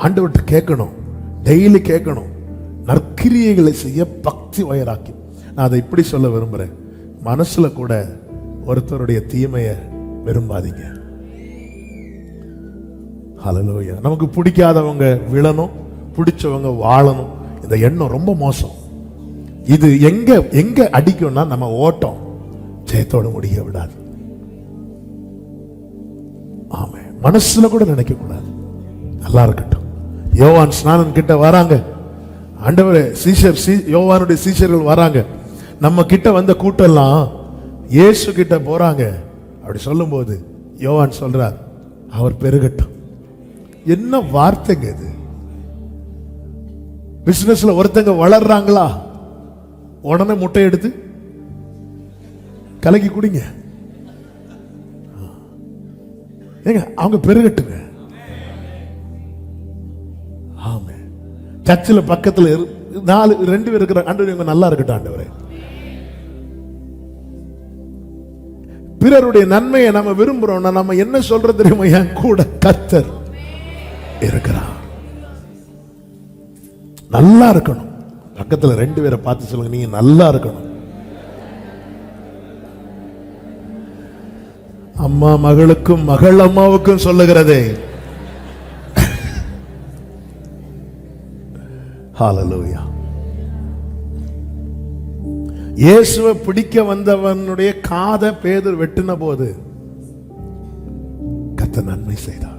ஆண்டவர்கிட்ட கேட்கணும், டெய்லி கேட்கணும். நற்கிரியைகளை செய்ய பக்தி வயராக்கி. நான் அதை இப்படி சொல்ல விரும்புறேன், மனசுல கூட ஒருத்தருடைய தீமையை விரும்பாதீங்க. ஹல்லேலூயா. நமக்கு பிடிக்காதவங்க விழணும், பிடிச்சவங்க வாழணும். இந்த எண்ணம் ரொம்ப மோசம். இது எங்க எங்க அடிக்கும்னா நம்ம ஓட்டம் ஜெயத்தோட முடிய விடாது. ஆமே, மனசுல கூட நினைக்க கூடாது. நல்லா இருக்கட்டும். யோவான் ஸ்நானன் கிட்ட வராங்க. ஆண்டவரே, யோவானுடைய சீஷர்கள் வராங்க. நம்ம கிட்ட வந்த கூட்டம் எல்லாம் இயேசு கிட்ட போறாங்க. அப்படி சொல்லும் போது யோவான் சொல்றார், அவர் பெருகட்டும். என்ன வார்த்தைங்க இது? பிசினஸ்ல ஒருத்தங்க வளர்றாங்களா, உடனே முட்டை எடுத்து கலக்கி குடிங்க. ஏங்க, அவங்க பெருகட்டுங்க. ஆமே. சர்ச்சில் பக்கத்தில் 2 பேர் இருக்கிற ஆண்டவரே, இவங்க நல்லா இருக்கட்டும் ஆண்டவரே. பிறருடைய நன்மையை நம்ம விரும்புறோம்னா நம்ம என்ன சொல்றது தெரியுமா? என் கூட கர்த்தர் இருக்கிறார். நல்லா இருக்கணும். பக்கத்துல 2 பேரை பார்த்து சொல்லுங்க, நீங்க நல்லா இருக்கணும். அம்மா மகளுக்கும் மகள் அம்மாவுக்கும் சொல்லுகிறதே. ஹல்லேலூயா. இயேசுவை பிடிக்க வந்தவனுடைய காதை பேதுரு வெட்டின போது கர்த்தர் நன்மை செய்தார்.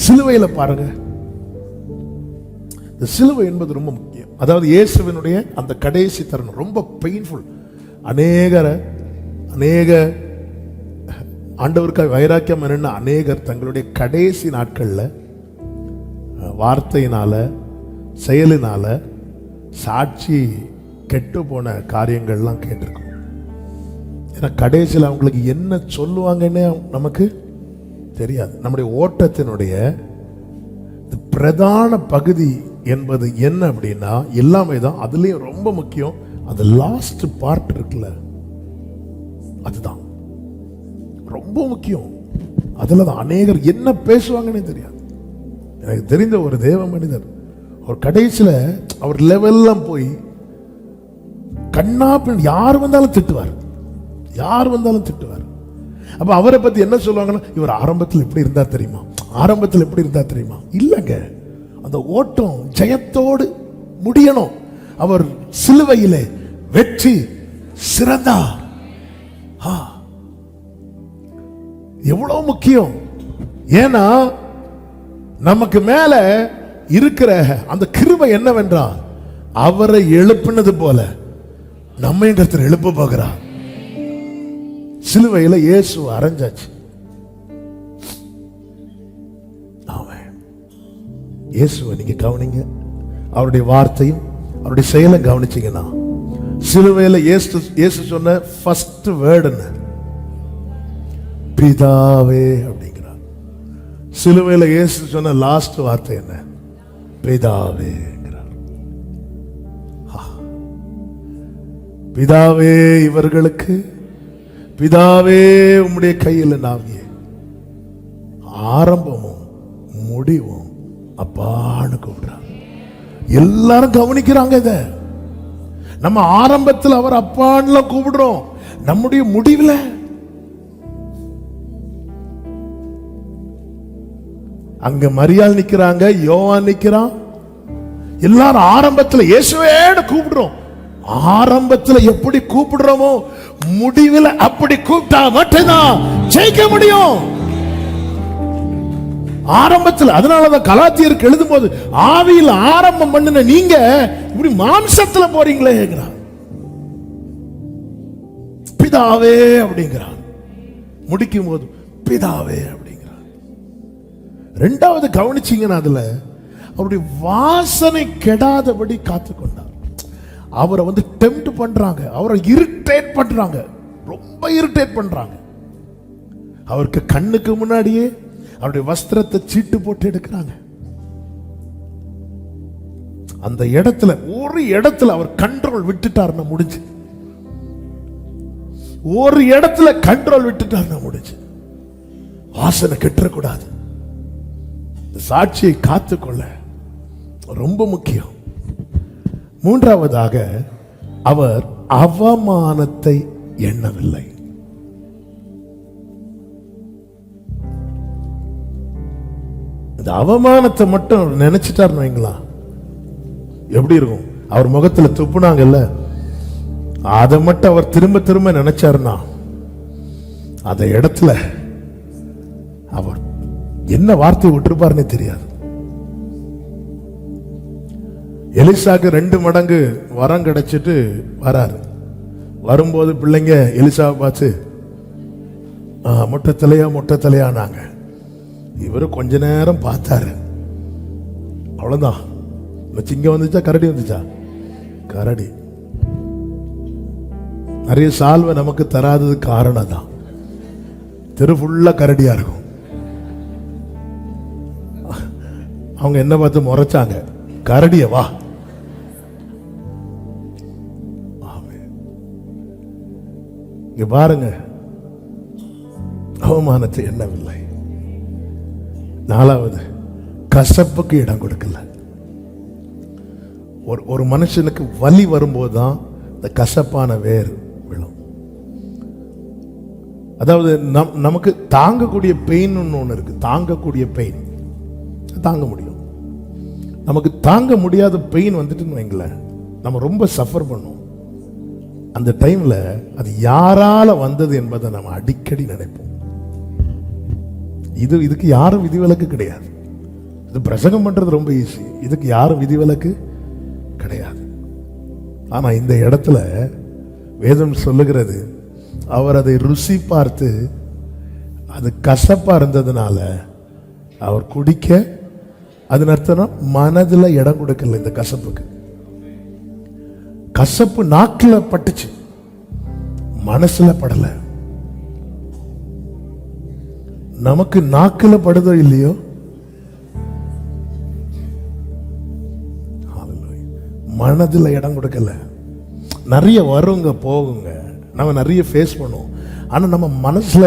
சிலுவையில பாருங்க, இந்த சிலுவை என்பது ரொம்ப முக்கியம். அதாவது இயேசுவினுடைய அந்த கடைசி தருணம் ரொம்ப பெயின்ஃபுல். அநேக ஆண்டவருக்காக வைராக்கியம் என்ன அநேகர் தங்களுடைய கடைசி நாட்கள்ல வார்த்தையினால செயலினால சாட்சி கெட்டு போன காரியங்கள்லாம் கேட்டிருக்கோம். ஏன்னா கடைசியில் அவங்களுக்கு என்ன சொல்லுவாங்கன்னு நமக்கு தெரியாது. நம்முடைய ஓட்டத்தினுடைய பிரதான பகுதி என்பது என்ன அப்படின்னா எல்லாமே தான். அதுலயும் ரொம்ப முக்கியம் அது லாஸ்ட் பார்ட் இருக்குல்ல, அதுதான் ரொம்ப முக்கியம். அதுலதான் அநேகர் என்ன பேசுவாங்கன்னு தெரியாது. எனக்கு தெரிந்த ஒரு தேவ மனிதர், அவர் கடைசியில அவர் லெவல்லாம் போய் கண்ணா யார் வந்தாலும் திட்டுவார். அப்ப அவரை பத்தி என்ன சொல்லுவாங்கன்னா, இவர் ஆரம்பத்தில் எப்படி இருந்தா தெரியுமா? இல்லங்க, அந்த ஓட்டம் ஜெயத்தோடு முடியணும். அவர் சிலுவையிலே வெற்றி சிறந்தார். எவ்வளவு முக்கியம். ஏன்னா நமக்கு மேல இருக்கிற அந்த கிருபை என்னவென்றால், அவரை எழுப்பினது போல நம்ம கர்த்தர் எழுப்ப போகிறார். சிலுவையில இயேசு அரைஞ்சாச்சு. இயேசுவை நீங்க கவனிங்க, அவருடைய வார்த்தையும் அவருடைய செயலை கவனிச்சீங்கன்னா, சிலுவையில இயேசு சொன்ன ஃபர்ஸ்ட் வேர்டு என்ன? பிதாவே அப்படிங்கிறார். சிலுவையில இயேசு சொன்ன லாஸ்ட் வார்த்தை என்ன? பிதாவே. பிதாவே இவர்களுக்கு, பிதாவே உம்முடைய கையில் நாவியே, ஆரம்பமும் முடிவும் அப்பான்னு கூப்பிடுறாங்க. எல்லாரும் கவனிக்கிறாங்க. இத நம்ம ஆரம்பத்தில் அவர் அப்பான்னு கூப்பிடுறோம், நம்முடைய முடிவுல அங்க மரியாள் நிக்கிறாங்க, யோவான் நிக்கிறான். எல்லாரும் ஆரம்பத்தில் இயேசுவேன்னு கூப்பிடுறோம். ஆரம்பத்தில் எப்படி கூப்பிடுறோமோ முடிவில் அப்படி கூப்பிட்டா மட்டும்தான் ஜெயிக்க முடியும். ஆரம்பத்தில், அதனாலதான் கலாத்தியருக்கு எழுதும் போது, ஆவியில் ஆரம்பம் பண்ணுன நீங்க இப்படி மாம்சத்துல போறீங்களே. பிதாவே அப்படிங்கிறான். முடிக்கும் போது பிதாவே அப்படிங்கிறான். ரெண்டாவது கவனிச்சீங்கன்னா அதுல அவருடைய வாசனை கெடாதபடி காத்துக்கொண்டார். அவரை வந்து டெம்ப்ட் பண்றாங்க, அவரை இரிட்டேட் பண்றாங்க, ரொம்ப இரிட்டேட் பண்றாங்க. அவருக்கு கண்ணுக்கு முன்னாடியே அவருடைய வஸ்திரத்தை சீட்டு போட்டு எடுக்கிறாங்க. அந்த இடத்துல ஒரு இடத்துல அவர் கண்ட்ரோல் விட்டுட்டாருன்னா முடிஞ்சு. ஒரு இடத்துல கண்ட்ரோல் விட்டுட்டாருன்னா முடிஞ்சு. வாசனை கெட்டக்கூடாது. சாட்சியை காத்துக்கொள்ள ரொம்ப முக்கியம். மூன்றாவதாக அவர் அவமானத்தை எண்ணவில்லை. இந்த அவமானத்தை மட்டும் நினைச்சிட்டாருன்னு வைங்களா, எப்படி இருக்கும்? அவர் முகத்துல துப்புனாங்கல்ல, அதை மட்டும் அவர் திரும்ப திரும்ப நினைச்சாருன்னா அந்த இடத்துல அவர் என்ன வார்த்தை விட்டுருப்பாருன்னே தெரியாது. எலிசாக்கு 2 மடங்கு வரம் கிடைச்சிட்டு வராரு. வரும்போது பிள்ளைங்க எலிசாவை பார்த்து மொட்டை தலையானாங்க. இவரு கொஞ்ச நேரம் பார்த்தாரு, அவ்வளவுதான். சிங்கம் வந்துச்சா கரடி வந்துச்சா? கரடி. நிறைய சால்வை நமக்கு தராதது காரணம் தான். தெரு ஃபுல்லா கரடியா இருக்கும். அவங்க என்ன பார்த்து முறைச்சாங்க, கரடிய வா. இங்க பாருங்க, அவமானத்தை எண்ணவில்லை. 4வது, கசப்புக்கு இடம் கொடுக்கல. ஒரு மனுஷனுக்கு வலி வரும்போதுதான் இந்த கசப்பான வேர் விழும். அதாவது நமக்கு தாங்கக்கூடிய பெயின் ஒன்று இருக்கு. தாங்கக்கூடிய பெயின் தாங்க முடியும். நமக்கு தாங்க முடியாத பெயின் வந்துட்டுன்னு வைங்களேன், நம்ம ரொம்ப சஃபர் பண்ணுவோம். அந்த டைம்ல அது யாரால வந்தது என்பதை நம்ம அடிக்கடி நினைப்போம். இதுக்கு யாரும் விதிவிலக்கு கிடையாது. இது பிரசங்கம் பண்றது ரொம்ப ஈஸி, இதுக்கு யாரும் விதிவிலக்கு கிடையாது. ஆனா இந்த இடத்துல வேதம் சொல்லுகிறது, அவர் அதை ருசி பார்த்து அது கசப்பா இருந்ததுனால அவர் குடிக்க, அதன் அர்த்தம் மனதுல இடம் கொடுக்கல. இந்த கசப்புக்கு, கசப்பு நாக்கில் பட்டுச்சு, மனசுல படல. நமக்கு நாக்கில் படுதோ இல்லையோ, மனதுல இடம் கொடுக்கல. நிறைய வருங்க போகுங்க, நம்ம நிறைய ஃபேஸ் பண்ணுவோம். ஆனா நம்ம மனசுல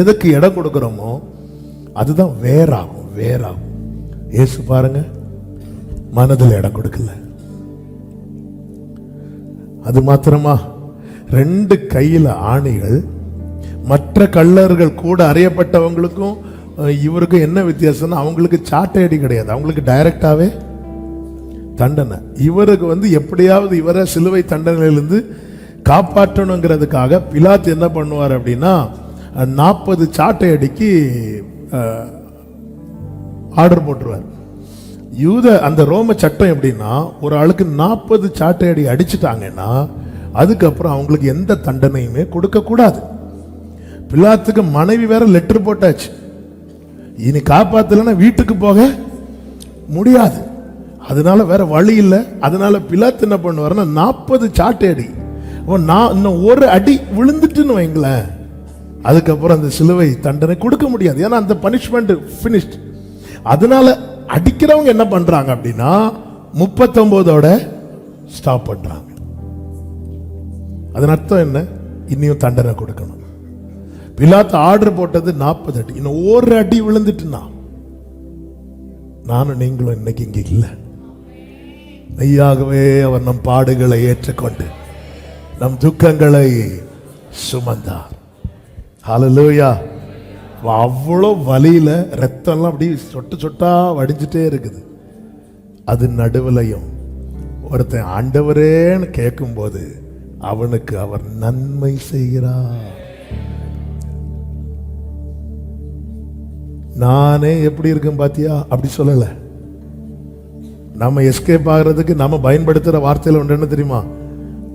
எதுக்கு இடம் கொடுக்கிறோமோ அதுதான் வேறாகும். இயேசு பாருங்க, மனதில் இடம் கொடுக்கல. அது மாத்திரமா, 2 கையில ஆணிகள். மற்ற கள்ளர்கள் கூட அறியப்பட்டவங்களுக்கும் இவருக்கும் என்ன வித்தியாசம்னா, அவங்களுக்கு சாட்டை அடி கிடையாது, அவங்களுக்கு டைரக்டாவே தண்டனை. இவருக்கு எப்படியாவது இவரை சிலுவை தண்டனையிலிருந்து காப்பாற்றணுங்கிறதுக்காக பிலாத்து என்ன பண்ணுவார் அப்படின்னா, 40 சாட்டை அடிக்கு ஆர்டர் போட்டுருவார். அந்த ரோம சட்டம் எப்படின்னா, ஒரு ஆளுக்கு 40 சாட்டை அடி அடிச்சுட்டாங்கன்னா அதுக்கப்புறம் அவங்களுக்கு எந்த தண்டனையுமே கொடுக்க கூடாது. பிலாத்துக்கு மனைவி வேற லெட்டர் போட்டாச்சு, இனி காப்பாத்தலன்னா வீட்டுக்கு போக முடியாது, அதனால வேற வழி இல்லை. அதனால பிலாத்து என்ன பண்ணுவாருன்னா, 40 சாட்டை அடி. இன்னும் ஒரு அடி விழுந்துட்டுன்னு வைங்களேன், அதுக்கப்புறம் அந்த சிலுவை தண்டனை கொடுக்க முடியாது. ஏன்னா அந்த பனிஷ்மெண்ட் பினிஷ்ட். அதனால அடிக்கிறவங்க என்ன பண்றாங்க அப்படின்னா, 39ஓட ஸ்டாப் பண்றாங்க. அதன் அர்த்தம் என்ன? இன்னும் தண்டனை கொடுக்கணும். பிலாத்து ஆர்டர் போட்டது 40 அடி. இன்னும் ஒரு அடி விழுந்துட்டுனா நானும் நீங்களும் இன்னைக்கு இங்க இல்லை. மெய்யாகவே அவர் நம் பாடுகளை ஏற்றுக்கொண்டு நம் துக்கங்களை சுமந்தார். ஹல்லேலூயா. அவ்வளோ வலியில ரத்தம்லாம் அப்படி சொட்டு சொட்டா வடிஞ்சிட்டே இருக்குது. அது நடுவிலையும் ஒருத்தன் ஆண்டவரேன்னு கேட்கும்போது அவனுக்கு அவர் நன்மை செய்கிறார். நானே எப்படி இருக்கும் பாத்தியா அப்படி சொல்லல. நம்ம எஸ்கேப் ஆகிறதுக்கு நம்ம பயன்படுத்துற வார்த்தையில ஒன்று என்ன தெரியுமா?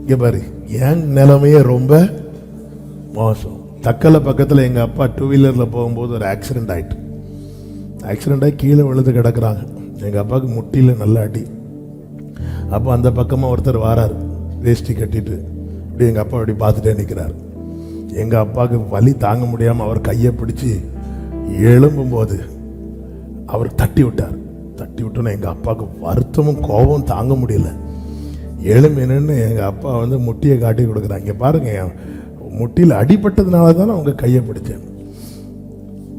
இங்க பாரு, என் நிலைமையே ரொம்ப மோசம். தக்கலை பக்கத்தில் எங்கள் அப்பா 2 வீலரில் போகும்போது ஒரு ஆக்சிடென்ட் ஆயிட்டு, ஆக்சிடென்ட் ஆகி கீழே விழுந்து கிடக்குறாங்க. எங்கள் அப்பாவுக்கு முட்டியில் நல்ல அடி. அப்போ அந்த பக்கமாக ஒருத்தர் வாரார், வேஷ்டி கட்டிட்டு. இப்படி எங்கள் அப்பா அப்படி பார்த்துட்டே நிற்கிறார். எங்கள் அப்பாவுக்கு வலி தாங்க முடியாமல் அவர் கையை பிடிச்சி எழும்பும்போது அவர் தட்டி விட்டார். தட்டி விட்டோன்னா எங்கள் அப்பாவுக்கு வருத்தமும் கோபமும் தாங்க முடியல. எழும்பி நின்று எங்கள் அப்பா வந்து முட்டியை காட்டி கொடுக்குறாங்க. இங்கே பாருங்கள், முட்டியில் அடிபட்டதுனால தானே அவங்க கையை பிடிச்சேன்.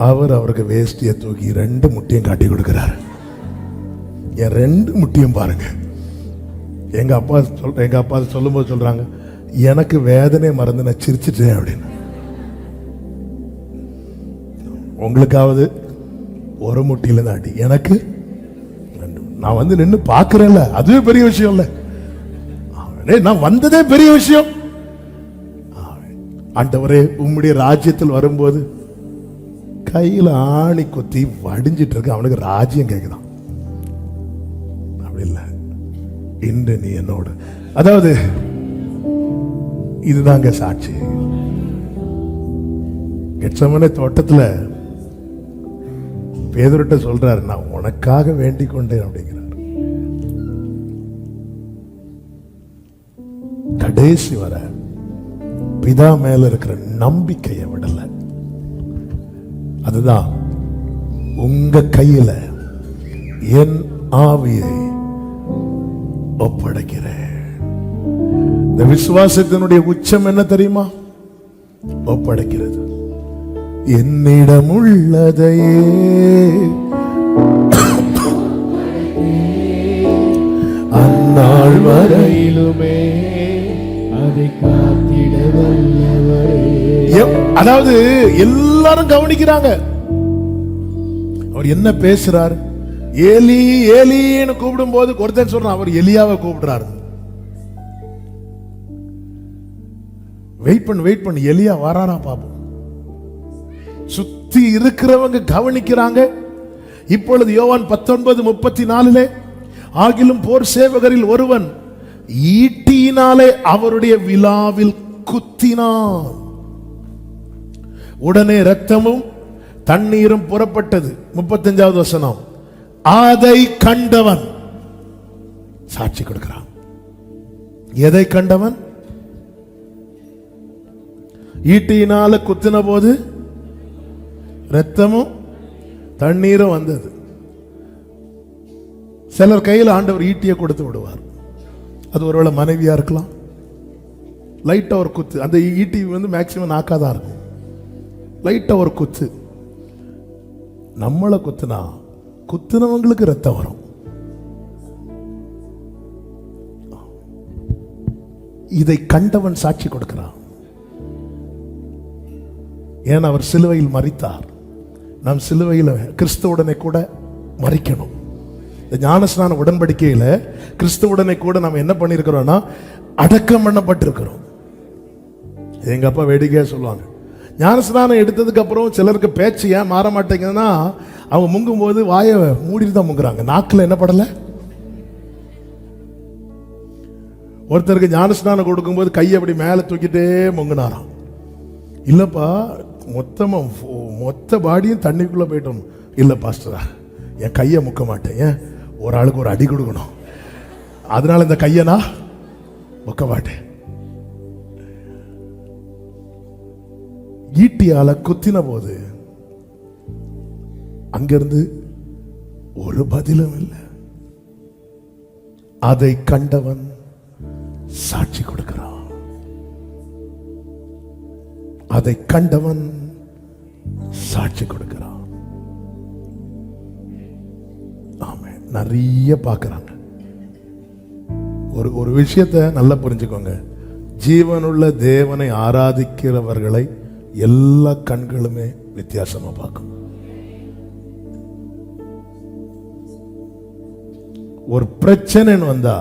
அவருக்கு வேஷ்டியை தூக்கி 2 முட்டியும் காட்டி கொடுக்குறாரு. என் 2 முட்டியும் பாருங்க. எங்க அப்பா சொல்லும்போது சொல்றாங்க, எனக்கு வேதனை மறந்து நான் சிரிச்சிட்டேன் அப்படின்னு. உங்களுக்காவது ஒரு முட்டியில தான் அடி, எனக்கு நான் வந்து நின்று பார்க்கிறேன்ல, அதுவே பெரிய விஷயம் இல்ல. நான் வந்ததே பெரிய விஷயம். ஆண்டவரே, உம்முடைய ராஜ்யத்தில் வரும்போது கையில் ஆணி கொத்தி வடிஞ்சிட்டு இருக்கு, அவனுக்கு ராஜ்யம் கேட்குதான். அப்படி இல்லை, இன்று நீ என்னோட. அதாவது இதுதாங்க சாட்சி. கெத்செமனே தோட்டத்துல பேதுருட்ட சொல்றாரு, நான் உனக்காக வேண்டிக் கொண்டேன் அப்படிங்கிறார். கடைசி வர பிதா மேல இருக்கிற நம்பிக்கையை விடல. அதுதான், உங்க கையில என் ஆவியை ஒப்படைக்கிறேன். இந்த விசுவாசத்தினுடைய உச்சம் என்ன தெரியுமா? ஒப்படைக்கிறது. என்னிடம் உள்ளதையே அந்நாள் வரையிலுமே அதை காத்திட வல்லவரே. அதாவது எல்லாரும் கவனிக்கிறாங்க, அவர் என்ன பேசுறாரு. ஏலி ஏலின்னு கூப்பிடும் போது ஒருத்தன் சொல்றான், அவர் எலியாவை கூப்பிடுறாரு. வெயிட் பண்ணு, எலியா வராரா பாப்போம். சுத்தி இருக்கிறவங்க கவனிக்கிறாங்க. இப்பொழுது யோவான் 19:34 ஆகிலும் போர் சேவகரில் ஒருவன் ஈட்டியினாலே அவருடைய விலாவில் குத்தினான். உடனே இரத்தமும் தண்ணீரும் புறப்பட்டது. 35வது வசனம். அதை கண்டவன் சாட்சி கொடுக்கிறான். எதை கண்டவன்? ஈட்டியினால குத்தின போது இரத்தமும் தண்ணீரும் வந்தது. சிலர் கையில் ஆண்டவர் ஈட்டியை கொடுத்து விடுவார். அது ஒருவேளை மனைவியா இருக்கலாம். லைட்டா ஒரு குத்து, அந்த ஈட்டி வந்து மேக்சிமம் நாக்காதான் இருக்கும். லைட்டா ஒரு குத்து, நம்மளை குத்துனா குத்துனவங்களுக்கு ரத்தம் வரும். இதை கண்டவன் சாட்சி கொடுக்கிறான். ஏன் அவர் சிலுவையில் மரித்தார். நாம் சிலுவையில் கிறிஸ்துவுடனே கூட மரிக்கணும். இந்த ஞானஸ்நான உடன்படிக்கையில கிறிஸ்துவுடனே கூட நாம் என்ன பண்ணிருக்கிறோம்னா அடக்கம் பண்ணப்பட்டிருக்கிறோம். எங்க அப்பா வேடிக்கையா சொல்லுவாங்க, ஞானஸ்நானம் எடுத்ததுக்கு அப்புறம் சிலருக்கு பேச்சு ஏன் மாற மாட்டேங்குதுன்னா, அவங்க முங்கும் போது வாயை மூடிட்டு தான் முங்குறாங்க, நாக்குல என்ன படல. ஒருத்தருக்கு ஞானஸ்நானம் கொடுக்கும்போது கையை அப்படி மேல தூக்கிட்டே முங்கினாராம். இல்லப்பா, மொத்த பாடியும் தண்ணிக்குள்ள போயிட்டோம். இல்ல பாஸ்டரா, என் கையை முக்க மாட்டேன், ஏன் ஒரு ஆளுக்கு ஒரு அடி கொடுக்கணும், அதனால இந்த கையை நான் முக்க மாட்டேன். ஈட்டியால குத்தின போது அங்கிருந்து ஒரு பதிலும் இல்லை. அதை கண்டவன் சாட்சி கொடுக்கிறான். அதை கண்டவன் சாட்சி கொடுக்கிறான். ஆமே, நிறைய பார்க்கறாங்க. ஒரு விஷயத்தை நல்லா புரிஞ்சுக்கோங்க. ஜீவனுள்ள தேவனை ஆராதிக்கிறவர்களை எல்லா கண்களுமே வித்தியாசமா பார்க்கும். ஒரு பிரச்சனைன்னு வந்தா,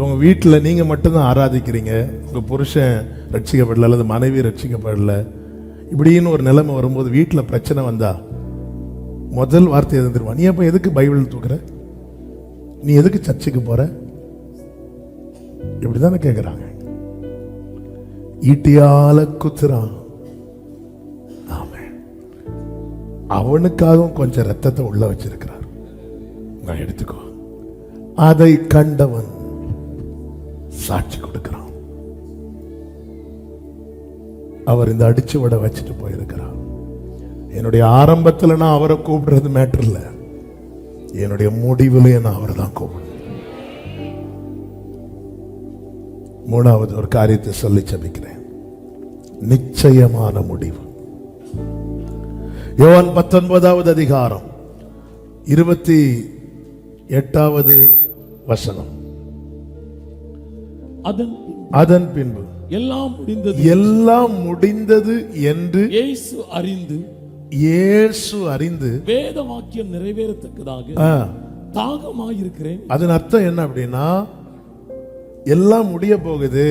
உங்க வீட்டில் நீங்க மட்டும்தான் ஆராதிக்கிறீங்க, உங்க புருஷன் ரட்சிக்கப்படல அல்லது மனைவி ரட்சிக்கப்படல, இப்படின்னு ஒரு நிலைமை வரும்போது வீட்டில் பிரச்சனை வந்தா முதல் வார்த்தை எது தெரியுமா? நீ அப்ப எதுக்கு பைபிள் தூக்குற, நீ எதுக்கு சர்ச்சுக்கு போற, இப்படிதானே கேட்கிறாங்க. ஈட்டியால குத்துறான். அவனுக்காகவும் கொஞ்சம் ரத்தத்தை உள்ள வச்சிருக்கிறார். நான் எடுத்துக்கோ. அதை கண்டவன் சாட்சி கொடுக்கிறான். அவர் இந்த அடிச்சு விட வச்சுட்டு போயிருக்கிறார். என்னுடைய ஆரம்பத்தில் நான் அவரை கூப்பிடுறது மேட்டர் இல்ல, என்னுடைய முடிவுல நான் அவரை தான் கூப்பிடுறேன். மூணாவது ஒரு காரியத்தை சொல்லி ஜெபிக்கிறேன். நிச்சயமான முடிவு. யோவான் 19வது அதிகாரம் 28வது வசனம். அதன் பின்பு எல்லாம் முடிந்தது என்று இயேசு அறிந்து
வேத வாக்கியம் நிறைவேறத்தக்கதாக தாகமாயிருக்கிறேன்.
அதன் அர்த்தம் என்ன அப்படின்னா, எல்லாம் முடிய போகுது,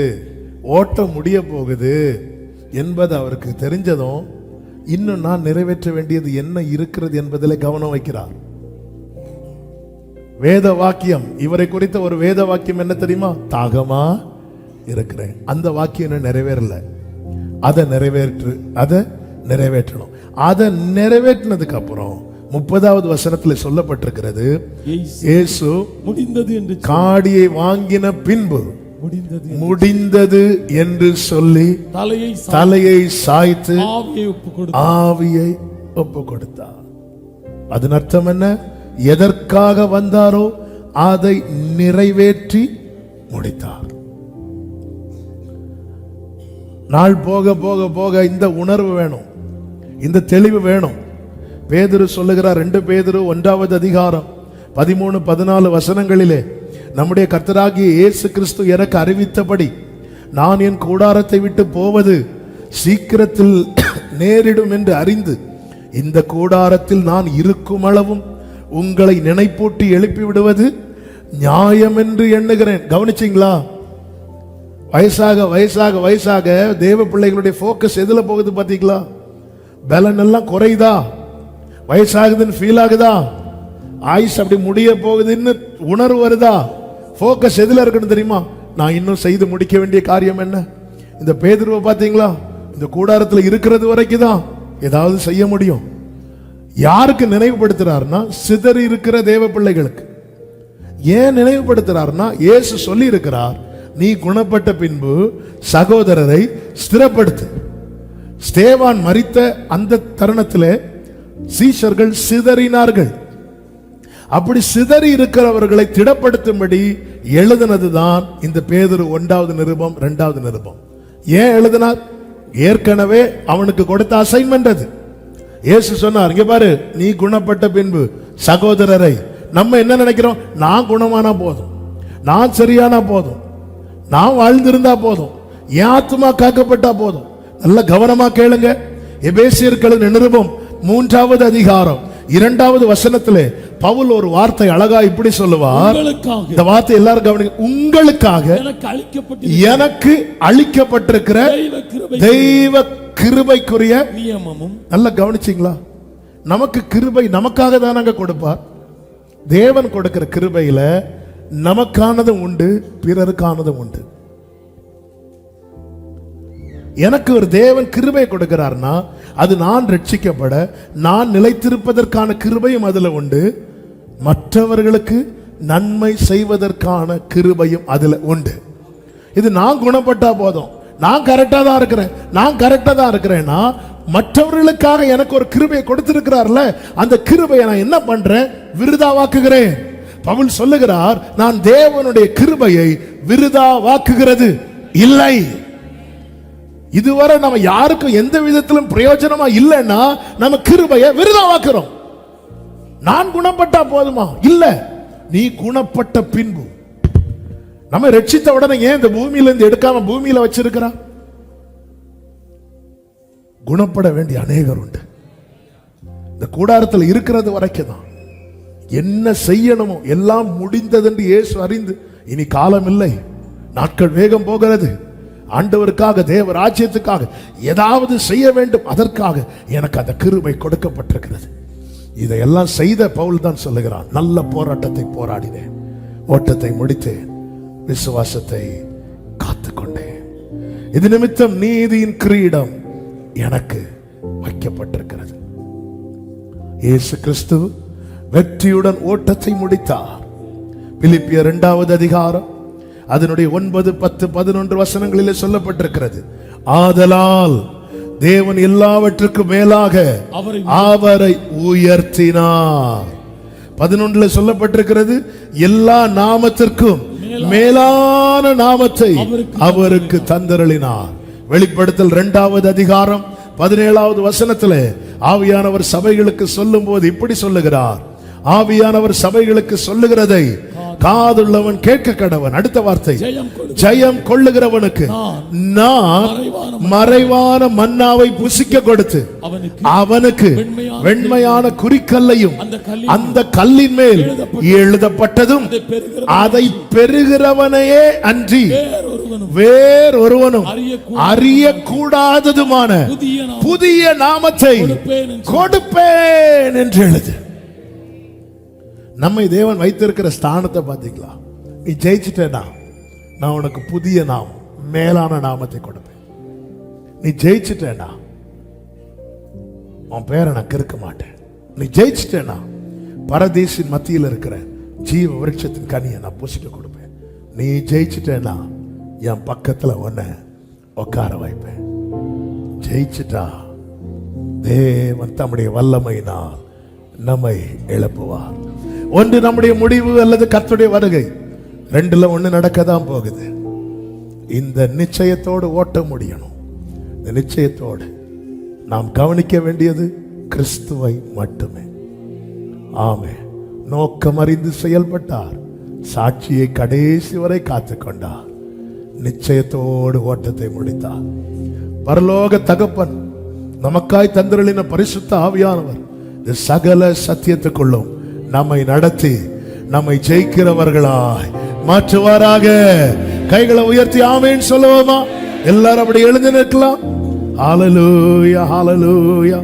ஓட்டம் முடிய போகுது என்பது அவருக்கு தெரிஞ்சதும் இன்னும் நான் நிறைவேற்ற வேண்டியது என்ன இருக்கிறது என்பதில் கவனம் வைக்கிறார். வேத வாக்கியம், இவரை குறித்த ஒரு வேத வாக்கியம் என்ன தெரியுமா? தாகமா இருக்கிறேன். அந்த வாக்கியம் என்ன நிறைவேறல, அதை நிறைவேற்றணும். அதை நிறைவேற்றினதுக்கு அப்புறம் 30வது வசனத்தில் சொல்லப்பட்டிருக்கிறது, இயேசு
முடிந்தது என்று
காடியை வாங்கின பின்பு முடிந்தது என்று சொல்லி தலையை சாய்த்து ஆவியை ஒப்பு கொடுத்தார். அதன் அர்த்தம் என்ன? எதற்காக வந்தாரோ அதை நிறைவேற்றி முடித்தார். நாள் போக போக போக இந்த உணர்வு வேணும், இந்த தெளிவு வேணும். பேதுரு சொல்லுகிறார், 2 பேதுரு 1வது அதிகாரம் 13-14 வசனங்களிலே, நம்முடைய கர்த்தராகிய இயேசு கிறிஸ்து எனக்கு அறிவித்தபடி நான் என் கூடாரத்தை விட்டு போவது சீக்கிரத்தில் நேரிடும் என்று அறிந்து இந்த கூடாரத்தில் நான் இருக்கும் அளவும் உங்களை நினைப்பூட்டி எழுப்பி விடுவது நியாயம் என்று எண்ணுகிறேன். கவனிச்சிங்களா? வயசாக வயசாக வயசாக தேவ பிள்ளைகளுடைய போக்கஸ் எதுல போகுது பாத்தீங்களா? பலன் எல்லாம் குறையுதா? வயசாகுதுன்னு ஃபீல் ஆகுதா? ஆயுஷ் அப்படி முடிய போகுதுன்னு உணர்வு வருதா? போக்கஸ் எதுல இருக்குன்னு தெரியுமா? நான் இன்னும் செய்து முடிக்க வேண்டிய காரியம் என்ன? இந்த பேதுருவை பாத்தீங்களா? இந்த கூடாரத்தில் இருக்கிறது வரைக்கும் தான் ஏதாவது செய்ய முடியும். யாருக்கு நினைவுபடுத்துறாருன்னா, சிதறி இருக்கிற தேவ பிள்ளைகளுக்கு. ஏன் நினைவுபடுத்துறாருன்னா, இயேசு சொல்லி இருக்கிறார், நீ குணப்பட்ட பின்பு சகோதரரை ஸ்திரப்படுத்து. ஸ்தேவான் மரித்த அந்த தருணத்தில் சீஷர்கள் சிதறினார்கள். அப்படி சிதறி இருக்கிறவர்களை திடப்படுத்தும்படி எழுதினதுதான் இந்த பேதுரு 1வது நிருபம் 2வது நிருபம். ஏன் எழுதினார்? ஏற்கனவே அவனுக்கு கொடுத்த அசைன்மெண்ட் அது. இயேசு சொன்னார், இங்க பாரு, நீ குணப்பட்ட பின்பு சகோதரரை. நம்ம என்ன நினைக்கிறோம்? நான் குணமானா போதும், நான் சரியானா போதும், நான் வாழ்ந்திருந்தா போதும், என் ஆத்துமா காக்கப்பட்டா போதும். நல்ல கவனமா கேளுங்க. எபேசியர்கள் நிருபம் 3வது அதிகாரம் 2வது வசனத்திலே பவுல் ஒரு வார்த்தை அழகா இப்படி சொல்லுவார். இந்த வார்த்தை எல்லாரும் கவனிங்க. உங்களுக்காக எனக்கு அளிக்கப்பட்டிருக்கிற தெய்வ கிருபைக்குரிய நியமமும். நல்லா கவனிச்சிங்களா? நமக்கு கிருபை நமக்காக தான் நாங்க கொடுப்பார். தேவன் கொடுக்கிற கிருபையில நமக்கானதும் உண்டு, பிறருக்கானதும் உண்டு. எனக்கு ஒரு தேவன் கிருபை கொடுக்கிறார்னா அது நான் ரட்சிக்கப்பட, நான் நிலைத்திருப்பதற்கான கிருபையும் அதுல உண்டு. மற்றவர்களுக்கு நன்மை செய்வதற்கான கிருபையும் அதுல உண்டு. இது நான் குணப்பட்டா போதும், நான் கரெக்டா தான் இருக்கிறேன்னா மற்றவர்களுக்காக எனக்கு ஒரு கிருபையை கொடுத்திருக்கிறார்ல, அந்த கிருபையை நான் என்ன பண்றேன்? விருதாவாக்குகிறேன். பவுல் சொல்லுகிறார், நான் தேவனுடைய கிருபையை விருதாவாக்குகிறது இல்லை. இதுவரை நம்ம யாருக்கும் எந்த விதத்திலும் பிரயோஜனமா இல்லைன்னா நம்ம கிருபையை விருதாவாக்குறோம். நான் குணப்பட்டா போதுமா? இல்ல, நீ குணப்பட்ட பின்பு. நம்ம ரட்சித்த உடனே ஏன் இந்த பூமியில இருந்து எடுக்காம பூமியில வச்சிருக்கிறா? குணப்பட வேண்டிய அநேகர் உண்டு. இந்த கூடாரத்தில் இருக்கிறது வரைக்கும் தான் என்ன செய்யணுமோ எல்லாம் முடிந்தது என்று இயேசு அறிந்து, இனி காலம் இல்லை, நாட்கள் வேகம் போகிறது, ஆண்டவருக்காக தேவ ராஜ்யத்துக்காக ஏதாவது செய்ய வேண்டும், அதற்காக எனக்கு அந்த கிருபை கொடுக்கப்பட்டிருக்கிறது. இதையெல்லாம் செய்த பவுல் தான் சொல்லுகிறான், நல்ல போராட்டத்தை போராடினேன், ஓட்டத்தை முடித்தேன், விசுவாசத்தை காத்துக்கொண்டேன். இது நிமித்தம் நீதியின் கிரீடம் எனக்கு வைக்கப்பட்டிருக்கிறது. இயேசு கிறிஸ்து வெற்றியுடன் ஓட்டத்தை முடித்தார். பிலிப்பியர் 2வது அதிகாரம் அதனுடைய 9, 10, 11 வசனங்களிலே சொல்லப்பட்டிருக்கிறது. ஆதலால் தேவன் எல்லாவற்றுக்கும் மேலாக அவரை உயர்த்தினார். 11 சொல்லப்பட்டிருக்கிறது, எல்லா நாமத்திற்கும் மேலான நாமத்தை அவருக்கு தந்தருளினார். வெளிப்படுத்தல் 2வது அதிகாரம் 17வது வசனத்திலே ஆவியானவர் சபைகளுக்கு சொல்லும் போது இப்படி சொல்லுகிறார். ஆவியானவர் சபைகளுக்கு சொல்லுகிறதை காதுள்ளவன் கேட்க கடவன். அடுத்த வார்த்தை, ஜெயம் கொள்ளுகிறவனுக்கு நான் மறைவான மன்னாவை புசிக்க கொடுத்து அவனுக்கு வெண்மையான குறிக்கல்லையும் அந்த கல்லின் மேல் எழுதப்பட்டதும் அதை பெறுகிறவனையே அன்றி வேறொருவனும் அறியக்கூடாததுமான புதிய நாமத்தை கொடுப்பேன் என்று எழுது. நம்மை தேவன் வைத்திருக்கிற ஸ்தானத்தை பார்த்தீங்களா? நீ ஜெயிச்சிட்டேனா நான் உனக்கு புதிய நாமம், மேலான நாமத்தை கொடுப்பேன். நீ ஜெயிச்சிட்டேனா உன் பேரை நான் கெடுக்க மாட்டேன். நீ ஜெயிச்சிட்டேனா பரதேசின் மத்தியில் இருக்கிற ஜீவ விருட்சத்தின் கனியை நான் புசிக்க கொடுப்பேன். நீ ஜெயிச்சிட்டேனா என் பக்கத்துல உன்னை உட்கார வைப்பேன். ஜெயிச்சிட்டா தேவன் தம்முடைய வல்லமையினால் நம்மை எழுப்புவார். ஒன்று நம்முடைய முடிவு அல்லது கர்த்தருடைய வருகை, 2ல ஒன்று நடக்கதான் போகுது. இந்த நிச்சயத்தோடு ஓட்ட முடியணும். இந்த நிச்சயத்தோடு நாம் கவனிக்க வேண்டியது கிறிஸ்துவை மட்டுமே. ஆமே, நோக்கம் அறிந்து செயல்பட்டார், சாட்சியை கடைசி வரை காத்து கொண்டார், நிச்சயத்தோடு ஓட்டத்தை முடித்தார். பரலோக தகப்பன் நமக்காய் தந்தருளின பரிசுத்த ஆவியானவர் இந்த சகல சத்தியத்துக்குள்ளும் நம்மை நடத்தி நம்மை ஜெயிக்கிறவர்களாய் மாற்றுவாராக. கைகளை உயர்த்தி ஆமென் சொல்லுவோமா? எல்லாரும் அப்படி எழுந்து நிற்கலாம். ஹல்லேலூயா, ஹல்லேலூயா.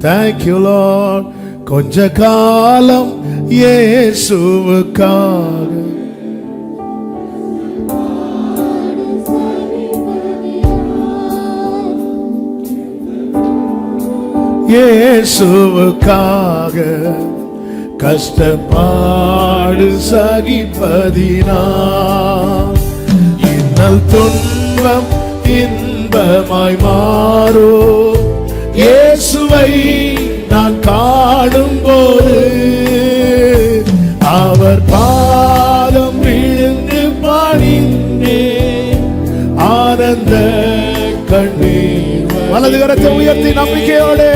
Thank you Lord. கொஞ்ச காலம் இயேசுவுக்காக இயேசுவுக்காக கஷ்டப்பாடு சகிப்பதினா இன்னல் துன்பம் இன்பமாய் மாறோ. இயேசுவை நான் காணும் போது அவர் பாதம் விழுந்து பாடினே ஆனந்த கண்ணீர். வலது கரத்தை உயர்த்தி நம்பிக்கையோடு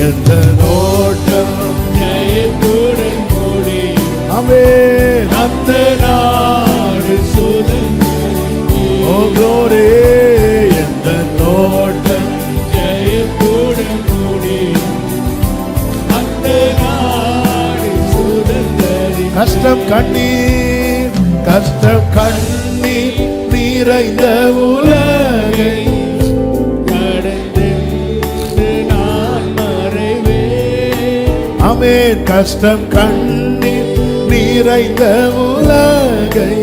எந்த நோட்டம் ஜெயத்துடன் கூடி ஆமென் அந்த நாடு சுதந்திரம். ஓ glory, எந்த நோட்டம் ஜெயத்துடன் கூடி அந்த நாடு சுதந்திரம். கஷ்டம் கண்ணீர் நிறைந்த உலகை ஆமென். கஷ்டம் கண்ணீர் நிறைந்த உலகை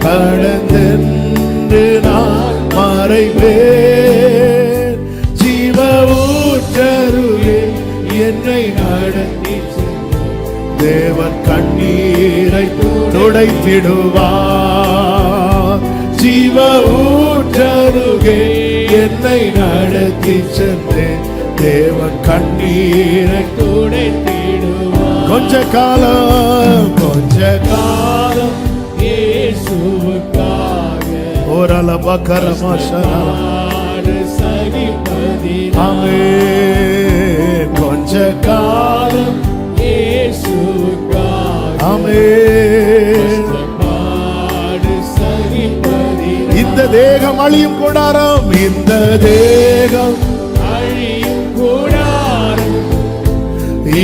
கடந்தென்று நான் மறைவேன். ஜீவ ஊற்றருளே என்னை நடத்தி தேவன் கண்ணீரை துடைத்திடுவார். ஜீவ ஊற்றருகே என்னை நடத்தி சென்றேன் தேவன் கண்ணீரை துடைத்திடுவார். கொஞ்ச காலம் இயேசுவுக்காக ஓரலபகரமஷனாடு சகிப்பதினாலே. ஆமென். கொஞ்ச காலம் இயேசுவுக்காக ஆமென். இந்த தேகம் அழியும் கூடாரம், இந்த தேகம் அழியும் கூடாரம்,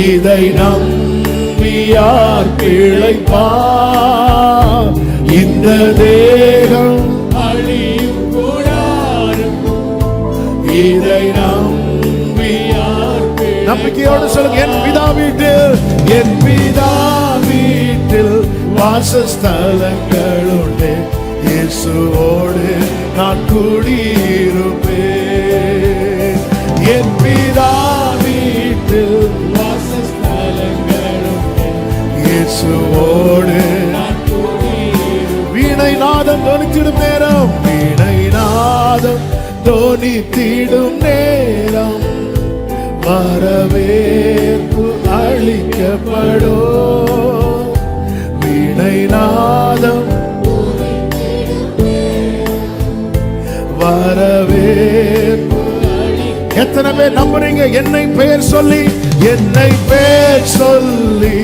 இதை நம்பியார் பிழைப்பார். இந்த தேகம் அழியும் கூடாரம், இதை நம்பியார். நம்பிக்கையோடு சொல்லுங்க, என் பிதா வீட்டில் வாசஸ்தலங்கள் உண்டு, இயேசுவோடு நான் குடியிருப்பேன். என் பிதா வீட்டில் இயேசுவோடு வீணை நாதம் தொனித்திடும் நேரம், வீணை நாதம் தொனித்திடும் நேரம், வரவேற்பு அளிக்கப்படும். வீணை நாதம் வரவேற்பு. எத்தனை பேர் நம்புறீங்க? என்னை பெயர் சொல்லி, என்னை பெயர் சொல்லி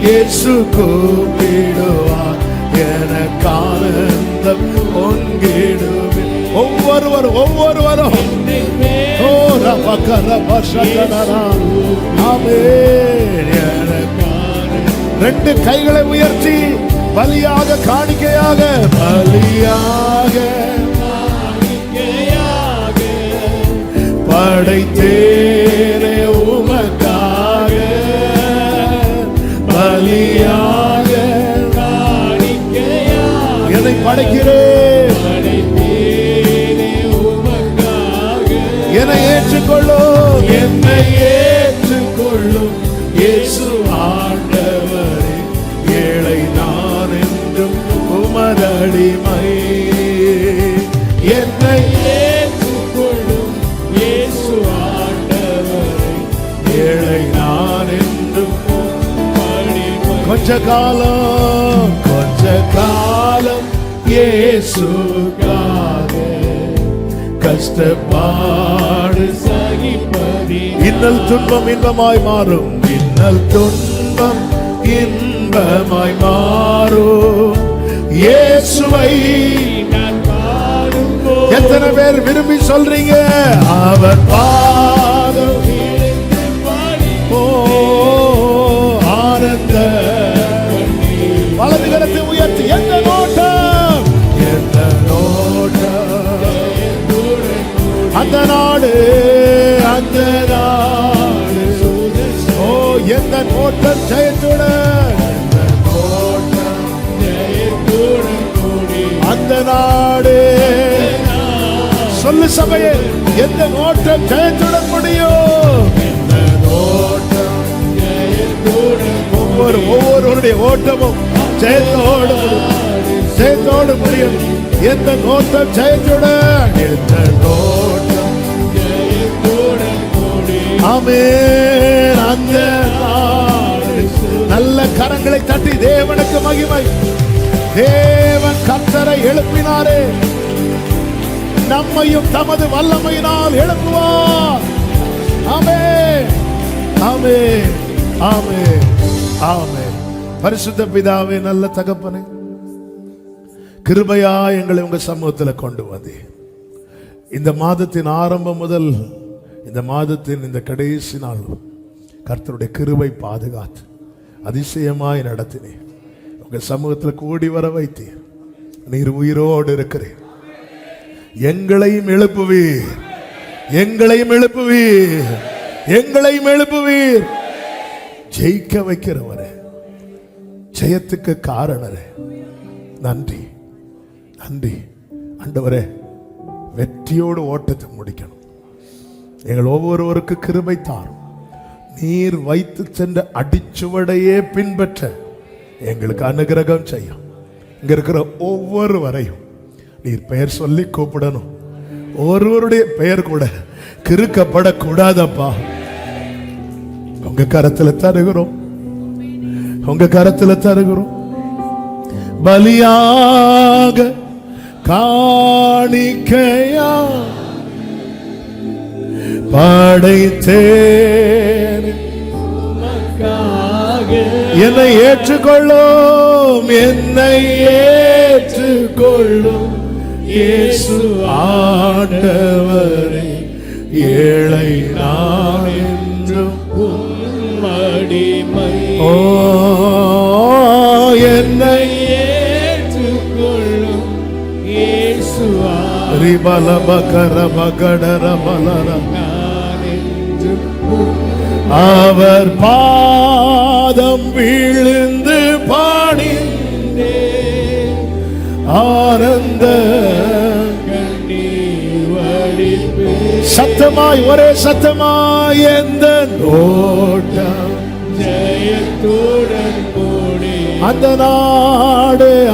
இயேசு கூப்பிடுவார், எனக்கு ஆனந்தம் பொங்கிடுமே. ஒவ்வொருவரும் ரெண்டு கைகளை உயர்த்தி பலியாக, காணிக்கையாக, பலியாக படைத்தேனே உமக்காக, பலியாக காணிக்கையாக என்னை படைக்கிறேன், என்னை ஏற்றுக்கொள்ளும், என்னை ஏற்றுக்கொள்ளும் இயேசு ஆண்டவரே, ஏழை நான் என்றும் உமதடிமை. என்னை ஏற்றுக்கொள்ளும் இயேசு ஆண்டவரே, ஏழை நான் என்றும் உமதடிமை. கொஞ்ச காலம் இயேசுக்காக கஷ்டப்பாடு சகிப்பதி, இன்னல் துன்பம் இன்பமாய் மாறும், இன்னல் துன்பம் இன்பமாய் மாறும். இயேசுவை நான் பாடும்போது, எத்தனை பேர் விரும்பி சொல்றீங்க? அவர் பாதம் ஓ ஆனந்த வலது கரத்தை உயர்த்தி, எந்த நோட்டம், எந்த நோட்டம், அந்த நாடு, அந்த நாடு, ஓ எந்த நோட்டம் ஜெயத்துடன், அந்த நாடு. சொல்லு சபையே, எந்த நோட்டம் ஜெயத்துடன் முடியும், எந்த நோட்டம் ஜெயத்துடன். ஒவ்வொருவருடைய ஓட்டமும் ஜெயத்தோடு முடியும். எந்த நோட்டம் ஜெயத்துடன், எந்த நோட்டம் ஜெயத்துடன் முடியும். ஆமென். அந்த நாடு. நல்ல கரங்களை தட்டி தேவனுக்கு மகிமை. தேவன் கர்த்தரை எழுப்பினாரே, நம்மையும் தமது வல்லமையினால் எழுப்புவார். ஆமென், ஆமென், ஆமென், ஆமென். பரிசுத்த பிதாவே, நல்ல தகப்பனே, கிருபையா எங்களை உங்க சமூகத்தில் கொண்டு வந்து இந்த மாதத்தின் ஆரம்பம் முதல் இந்த மாதத்தின் இந்த கடைசி நாள் கர்த்தருடைய கிருபை பாதுகாத்து அதிசயமாய் நடத்தினேன். உங்க சமூகத்தில் கூடி வர வைத்தீர். நீர் உயிரோடு இருக்கிறேன். எங்களையும் எழுப்புவீர், எங்களையும் எழுப்புவீர், எங்களையும் எழுப்புவீர். ஜெயிக்க வைக்கிறவரே, ஜெயத்துக்கு காரணரே, நன்றி, நன்றி ஆண்டவரே. வெற்றியோடு ஓட்டத்தை முடிக்கணும். எங்கள் ஒவ்வொருவருக்கு கிருபை தாரும். நீர் வைத்து சென்ற அடிச்சுவடையே பின்பற்ற எங்களுக்கு அனுகிரகம் செய்யும். இங்க இருக்கிற ஒவ்வொருவரையும் நீர் பெயர் சொல்லி கூப்பிடணும். ஒருவருடைய பெயர் கூட கிறுக்கப்படக்கூடாதப்பா. உங்க கரத்துல தருகிறோம், உங்க கரத்துல தருகிறோம். பலியாக, காணிக்கையா படைத்தேன், என்னை ஏற்றுக்கொள்ளும், என்னை ஏற்றுக்கொள்ளும் இயேசு ஆண்டவரே, ஏழை நான் என்றும் அடிமை. ஓ என்னை ஏற்றுக்கொள்ளும் இயேசு அவர் பாதம் விழுந்து பாடிந்தே ஆனந்த சத்தமாய், ஒரே சத்தமாய், எந்த ஓட்டம் ஜெயத்துடன் கூடி அந்த நாடு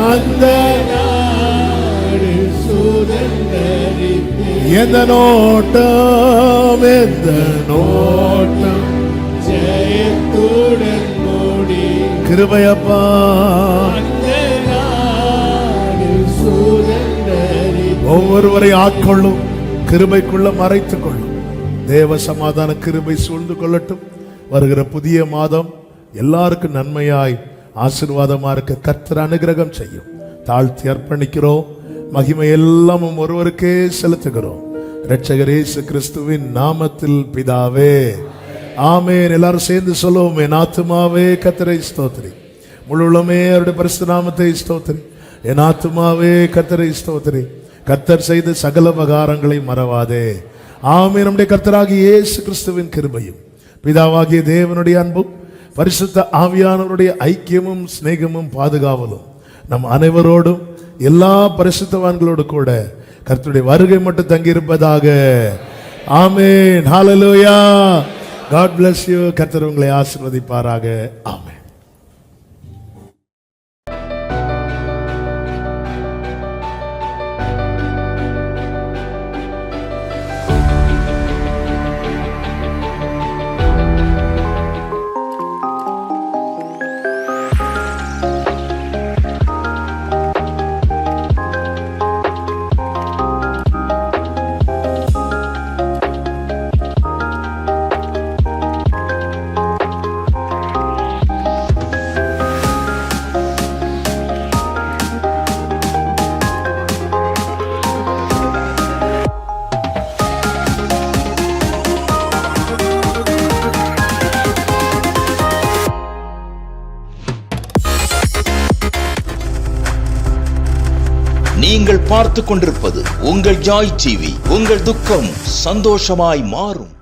எந்த நோட்டம்
ஜெயத்துடன் மூடி
கிருபையப்பா ஒவ்வொருவரை ஆட்கொள்ளும், கிருபைக்குள்ள மறைத்துக் கொள்ளும். தேவ சமாதான கிருபை சூழ்ந்து கொள்ளட்டும். வருகிற புதிய மாதம் எல்லாருக்கும் நன்மையாய் ஆசீர்வாதமா இருக்க கர்த்தர் அனுகிரகம் செய்யும். தாழ்த்தி அர்ப்பணிக்கிறோம். மகிமை எல்லாம் ஒருவருக்கே செலுத்துகிறோம். இரட்சகர் இயேசு கிறிஸ்துவின் நாமத்தில் பிதாவே, ஆமென். எல்லாரும் சேர்ந்து சொல்லுவோம். என் ஆத்துமாவே கர்த்தரை ஸ்தோத்திரி, முழு உள்ளமே அவருடைய பரிசுத்த நாமத்தை ஸ்தோத்திரி. என் ஆத்துமாவே கர்த்தரை ஸ்தோத்திரி, கர்த்தர் செய்த சகல உபகாரங்களை மறவாதே. ஆமென். நம்முடைய கர்த்தராகிய இயேசு கிறிஸ்துவின் கிருபையும் பிதாவாகிய தேவனுடைய அன்பும் பரிசுத்த ஆவியானவருடைய ஐக்கியமும் சிநேகமும் பாதுகாவலும் நம் அனைவரோடும் எல்லா பரிசுத்தவான்களோடு கூட கர்த்தருடைய வருகை மட்டும் தங்கியிருப்பதாக. ஆமென். ஹல்லேலூயா. God bless you. கர்த்தர் உங்களை ஆசீர்வதிப்பாராக. ஆமென்.
நீங்கள் பார்த்துக் கொண்டிருப்பது உங்கள் ஜாய் டிவி. உங்கள் துக்கம் சந்தோஷமாய் மாறும்.